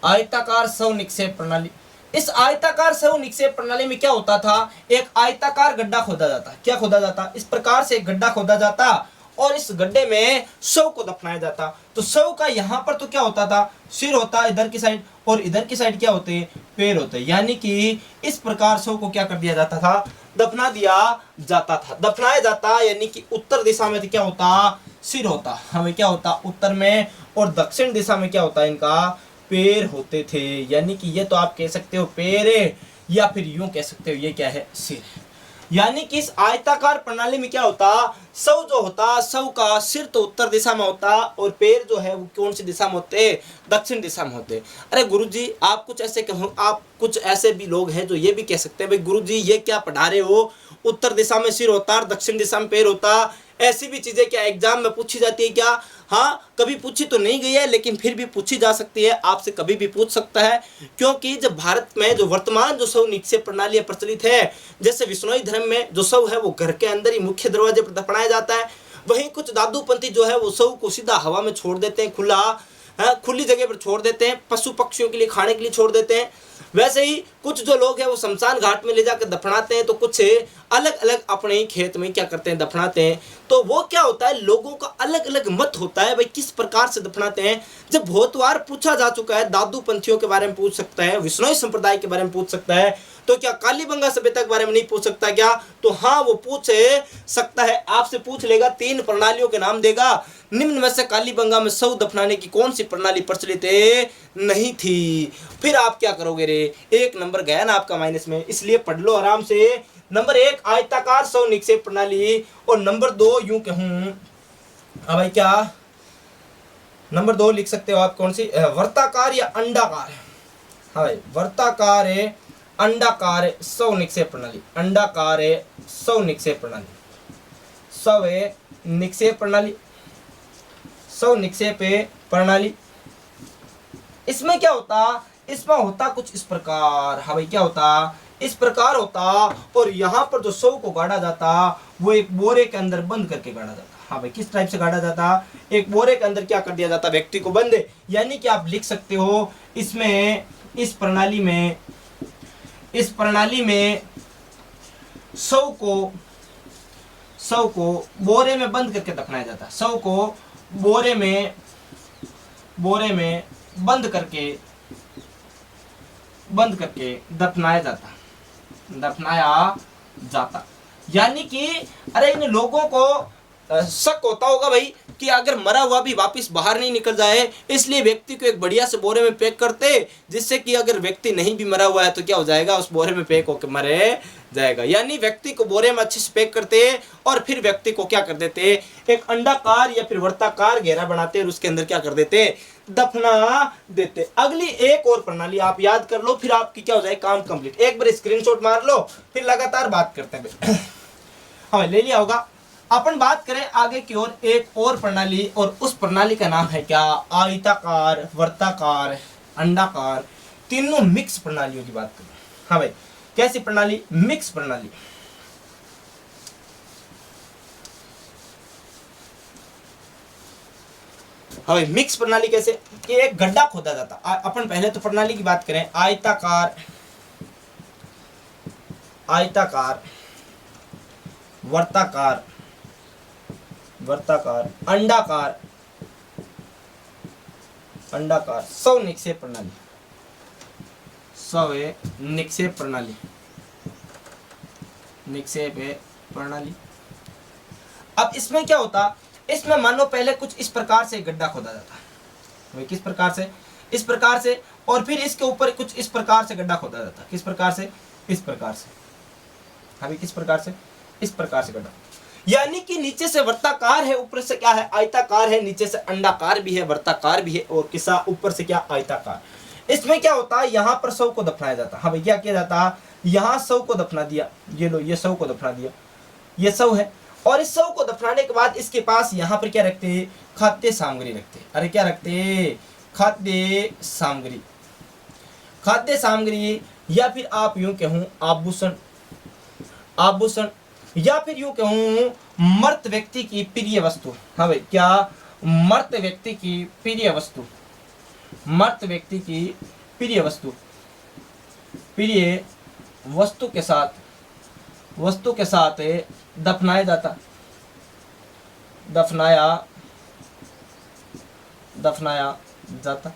आयताकार शव निक्षेप प्रणाली। इस आयताकार शव निक्षेप प्रणाली में क्या होता था? एक आयताकार गड्ढा खोदा जाता। क्या खोदा जाता? इस प्रकार से एक गड्ढा खोदा जाता और इस गड्ढे में शव को दफनाया जाता। तो शव का यहाँ पर तो क्या होता था? सिर होता इधर की साइड, और इधर की साइड क्या होते? पैर होते। यानी कि इस प्रकार शव को क्या कर दिया जाता था? दफना दिया जाता था, दफनाया जाता। यानी कि उत्तर दिशा में तो क्या होता? सिर होता, हमें क्या होता? उत्तर में, और दक्षिण दिशा में क्या होता? इनका पैर होते थे। यानी कि ये तो आप कह सकते हो पैर है, या फिर यूं कह सकते हो ये क्या है? सिर है। यानी कि इस आयताकार प्रणाली में क्या होता, शव जो होता, शव का सिर तो उत्तर दिशा में होता और पैर जो है वो कौन सी दिशा में होते, दक्षिण दिशा में होते। अरे गुरुजी आप कुछ ऐसे कहो, आप कुछ ऐसे भी लोग हैं जो ये भी कह सकते हैं भाई गुरुजी ये क्या पढ़ा रहे हो, उत्तर दिशा में सिर होता और दक्षिण दिशा में पैर होता, ऐसी भी चीजें क्या एग्जाम में पूछी जाती है क्या? हाँ, कभी पूछी तो नहीं गई है लेकिन फिर भी पूछी जा सकती है, आपसे कभी भी पूछ सकता है। क्योंकि जब भारत में जो वर्तमान जो शव निक्षेप प्रणाली प्रचलित है, जैसे विश्नोई धर्म में जो शव है वो घर के अंदर ही मुख्य दरवाजे पर दफनाया जाता है, वहीं कुछ दादूपंथी जो है वो शव को सीधा हवा में छोड़ देते हैं, खुली जगह पर छोड़ देते हैं, पशु पक्षियों के लिए खाने के लिए छोड़ देते हैं। वैसे ही कुछ जो लोग हैं वो शमशान घाट में ले जाकर दफनाते हैं, तो कुछ अलग अलग अपने ही खेत में क्या करते हैं, दफनाते हैं। तो वो क्या होता है, लोगों का अलग अलग मत होता है भाई किस प्रकार से दफनाते हैं। जब बहुत बार पूछा जा चुका है, दादू पंथियों के बारे में पूछ सकता है, विश्नोई संप्रदाय के बारे में पूछ सकता है, तो क्या कालीबंगा सभ्यता के बारे में नहीं पूछ सकता क्या? तो हाँ वो पूछ सकता है, आपसे पूछ लेगा, 3 प्रणालियों के नाम देगा, निम्न में से कालीबंगा में शव दफनाने की कौन सी प्रणाली प्रचलित नहीं थी। फिर आप क्या करोगे रे, 1 नंबर गया ना आपका माइनस में, इसलिए पढ़ लो आराम से। नंबर 1 आयताकार शव निक्षेप प्रणाली, और नंबर 2 यूं कहूं, भाई क्या नंबर 2 लिख सकते हो आप, कौन सी, वर्ताकार या अंडाकार। हाँ भाई, वर्ताकार अंडाकार शव निक्षेप प्रणाली, अंडाकार शव निक्षेप प्रणाली, शव निक्षेप प्रणाली, शव निक्षेप प्रणाली। इसमें क्या होता, इसमें होता कुछ इस प्रकार। हाँ भाई, क्या होता, इस प्रकार होता, और यहाँ पर जो शव को गाड़ा जाता वो एक बोरे के अंदर बंद करके गाड़ा जाता। हाँ भाई, किस टाइप से गाड़ा जाता, एक बोरे के अंदर क्या कर दिया जाता, व्यक्ति को बंद। यानी कि आप लिख सकते हो इसमें, इस प्रणाली में शव को बोरे में बंद करके दफनाया जाता, शव को बोरे में बंद करके दफनाया जाता। यानी कि अरे इन लोगों को शक होता होगा भाई कि अगर मरा हुआ भी वापस बाहर नहीं निकल जाए, इसलिए व्यक्ति को एक बढ़िया से बोरे में पैक करते, जिससे कि अगर व्यक्ति नहीं भी मरा हुआ है तो क्या हो जाएगा, उस बोरे में पैक होकर मरे जाएगा। यानी व्यक्ति को बोरे में अच्छे से पैक करते और फिर व्यक्ति को क्या कर देते, एक अंडाकार या फिर वर्ताकार घेरा बनाते और उसके अंदर क्या कर देते, दफना देते। अगली एक और प्रणाली आप याद कर लो, फिर आपकी क्या हो जाए, काम कंप्लीट। एक बार स्क्रीनशॉट मार लो, फिर लगातार बात करते हैं। हाँ ले लिया होगा। अपन बात करें आगे की ओर, एक और प्रणाली, और उस प्रणाली का नाम है क्या, आयताकार, वर्ताकार, अंडाकार, तीनों मिक्स प्रणालियों की बात करें। हाँ भाई, कैसी प्रणाली, मिक्स प्रणाली। हाँ भाई, मिक्स प्रणाली कैसे, कि एक गड्ढा खोदा जाता। अपन पहले तो प्रणाली की बात करें, आयताकार, वर्ताकार, अंडाकार, शव निक्षेप प्रणाली। अब इसमें क्या होता, इसमें मानो पहले कुछ इस प्रकार से गड्ढा खोदा जाता, वही किस प्रकार से, इस प्रकार से, और फिर इसके ऊपर कुछ इस प्रकार से गड्ढा खोदा जाता, किस प्रकार से, इस प्रकार से। अभी किस प्रकार से, इस प्रकार से गड्ढा। यानी कि नीचे से वर्ताकार है, ऊपर से क्या है, आयताकार है, नीचे से अंडाकार भी है, वर्ताकार भी है, और किसा ऊपर से क्या, आयताकार। इसमें क्या होता है, यहाँ पर शव को दफनाया जाता। हाँ भाई, क्या किया जाता, यहाँ शव को दफना दिया, ये लो, ये शव को दफना दिया, ये शव है, और इस शव को दफनाने के बाद इसके पास यहाँ पर क्या रखते, खाद्य सामग्री रखते। अरे क्या रखते, खाद्य सामग्री, या फिर आप यूं कहूं आभूषण, या फिर यूं कहूं मर्त व्यक्ति की प्रिय वस्तु। हाँ भाई, क्या, मर्त व्यक्ति की प्रिय वस्तु के साथ दफनाया जाता, दफनाया जाता।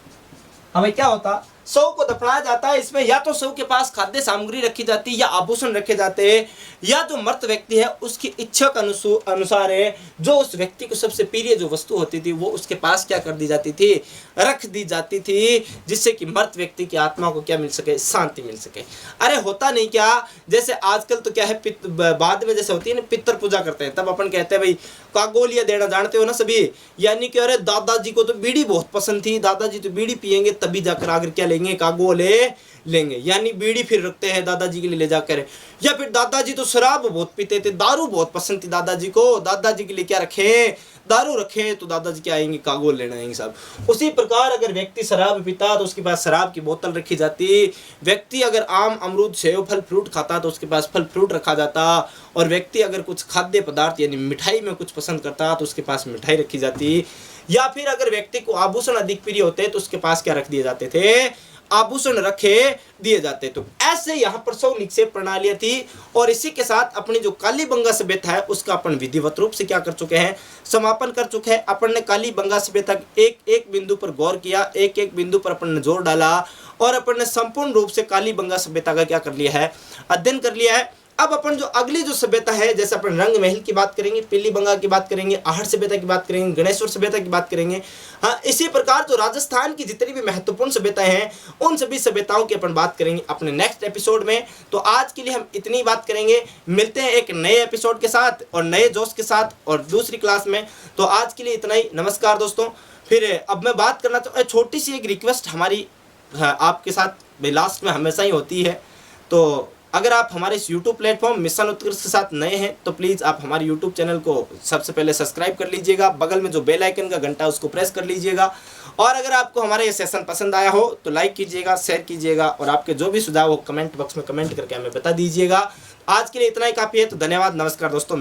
हाँ भाई, क्या होता, शव को दफनाया जाता है, इसमें या तो शव के पास खाद्य सामग्री रखी जाती है या आभूषण रखे जाते हैं, या जो मृत व्यक्ति है उसकी इच्छा के अनुसार है जो उस व्यक्ति को सबसे प्रिय जो वस्तु होती थी वो उसके पास क्या कर दी जाती थी, रख दी जाती थी, जिससे कि मृत व्यक्ति की आत्मा को क्या मिल सके, शांति मिल सके। अरे होता नहीं क्या, जैसे आजकल तो क्या है, बाद में जैसे होती है ना पितर पूजा करते हैं, तब अपन कहते हैं भाई कागोलिया देना जानते हो ना सभी, यानी कि अरे दादाजी को तो बीड़ी बहुत पसंद थी, दादाजी तो बीड़ी पियेंगे तभी जाकर आकर क्या लेंगे, कागोले लेंगे, यानी बीड़ी फिर रखते हैं दादाजी के लिए ले जाकर। या फिर दादाजी तो शराब बहुत पीते थे, दारू बहुत पसंद थी दादाजी को, दादाजी के लिए क्या रखें, दारू रखें, तो दादाजी क्या आएंगे, कागोल लेने आएंगे साहब। उसी प्रकार अगर व्यक्ति शराब पीता तो उसके पास शराब की बोतल रखी जाती, व्यक्ति अगर आम अमरूद सेव फल फ्रूट खाता तो उसके पास फल फ्रूट रखा जाता, और व्यक्ति अगर कुछ खाद्य पदार्थ यानी मिठाई में कुछ पसंद करता तो उसके पास मिठाई रखी जाती। या फिर अगर व्यक्ति को आभूषण अधिक प्रिय होते तो उसके पास क्या रख दिए जाते थे, आभूषण रखे दिए जाते। तो ऐसे यहाँ पर 100 निक्षेप प्रणालियां थी, और इसी के साथ अपनी जो कालीबंगा सभ्यता है उसका अपन विधिवत रूप से क्या कर चुके हैं, समापन कर चुके हैं। अपन ने कालीबंगा सभ्यता एक एक बिंदु पर गौर किया, एक एक बिंदु पर अपन ने जोर डाला, और अपन ने संपूर्ण रूप से कालीबंगा सभ्यता का क्या कर लिया है, अध्ययन कर लिया है। अब अपन जो अगली जो सभ्यता है, जैसे अपन रंग महल की बात करेंगे, पीलीबंगा की बात करेंगे, आहट सभ्यता की बात करेंगे, गणेश्वर सभ्यता की बात करेंगे। हाँ, इसी प्रकार जो राजस्थान की जितनी भी महत्वपूर्ण सभ्यताएं हैं उन सभी सभ्यताओं की अपन बात करेंगे अपने नेक्स्ट एपिसोड में। तो आज के लिए हम इतनी बात करेंगे, मिलते हैं एक नए एपिसोड के साथ और नए जोश के साथ और दूसरी क्लास में। तो आज के लिए इतना ही, नमस्कार दोस्तों। फिर अब मैं बात करना चाहूँ, छोटी सी एक रिक्वेस्ट हमारी आपके साथ लास्ट में हमेशा ही होती है। तो अगर आप हमारे इस YouTube प्लेटफॉर्म मिशन उत्कर्ष के साथ नए हैं तो प्लीज़ आप हमारे YouTube चैनल को सबसे पहले सब्सक्राइब कर लीजिएगा, बगल में जो बेल आइकन का घंटा है उसको प्रेस कर लीजिएगा, और अगर आपको हमारा ये सेशन पसंद आया हो तो लाइक कीजिएगा, शेयर कीजिएगा, और आपके जो भी सुझाव हो कमेंट बॉक्स में कमेंट करके हमें बता दीजिएगा। आज के लिए इतना ही काफ़ी है, तो धन्यवाद, नमस्कार दोस्तों।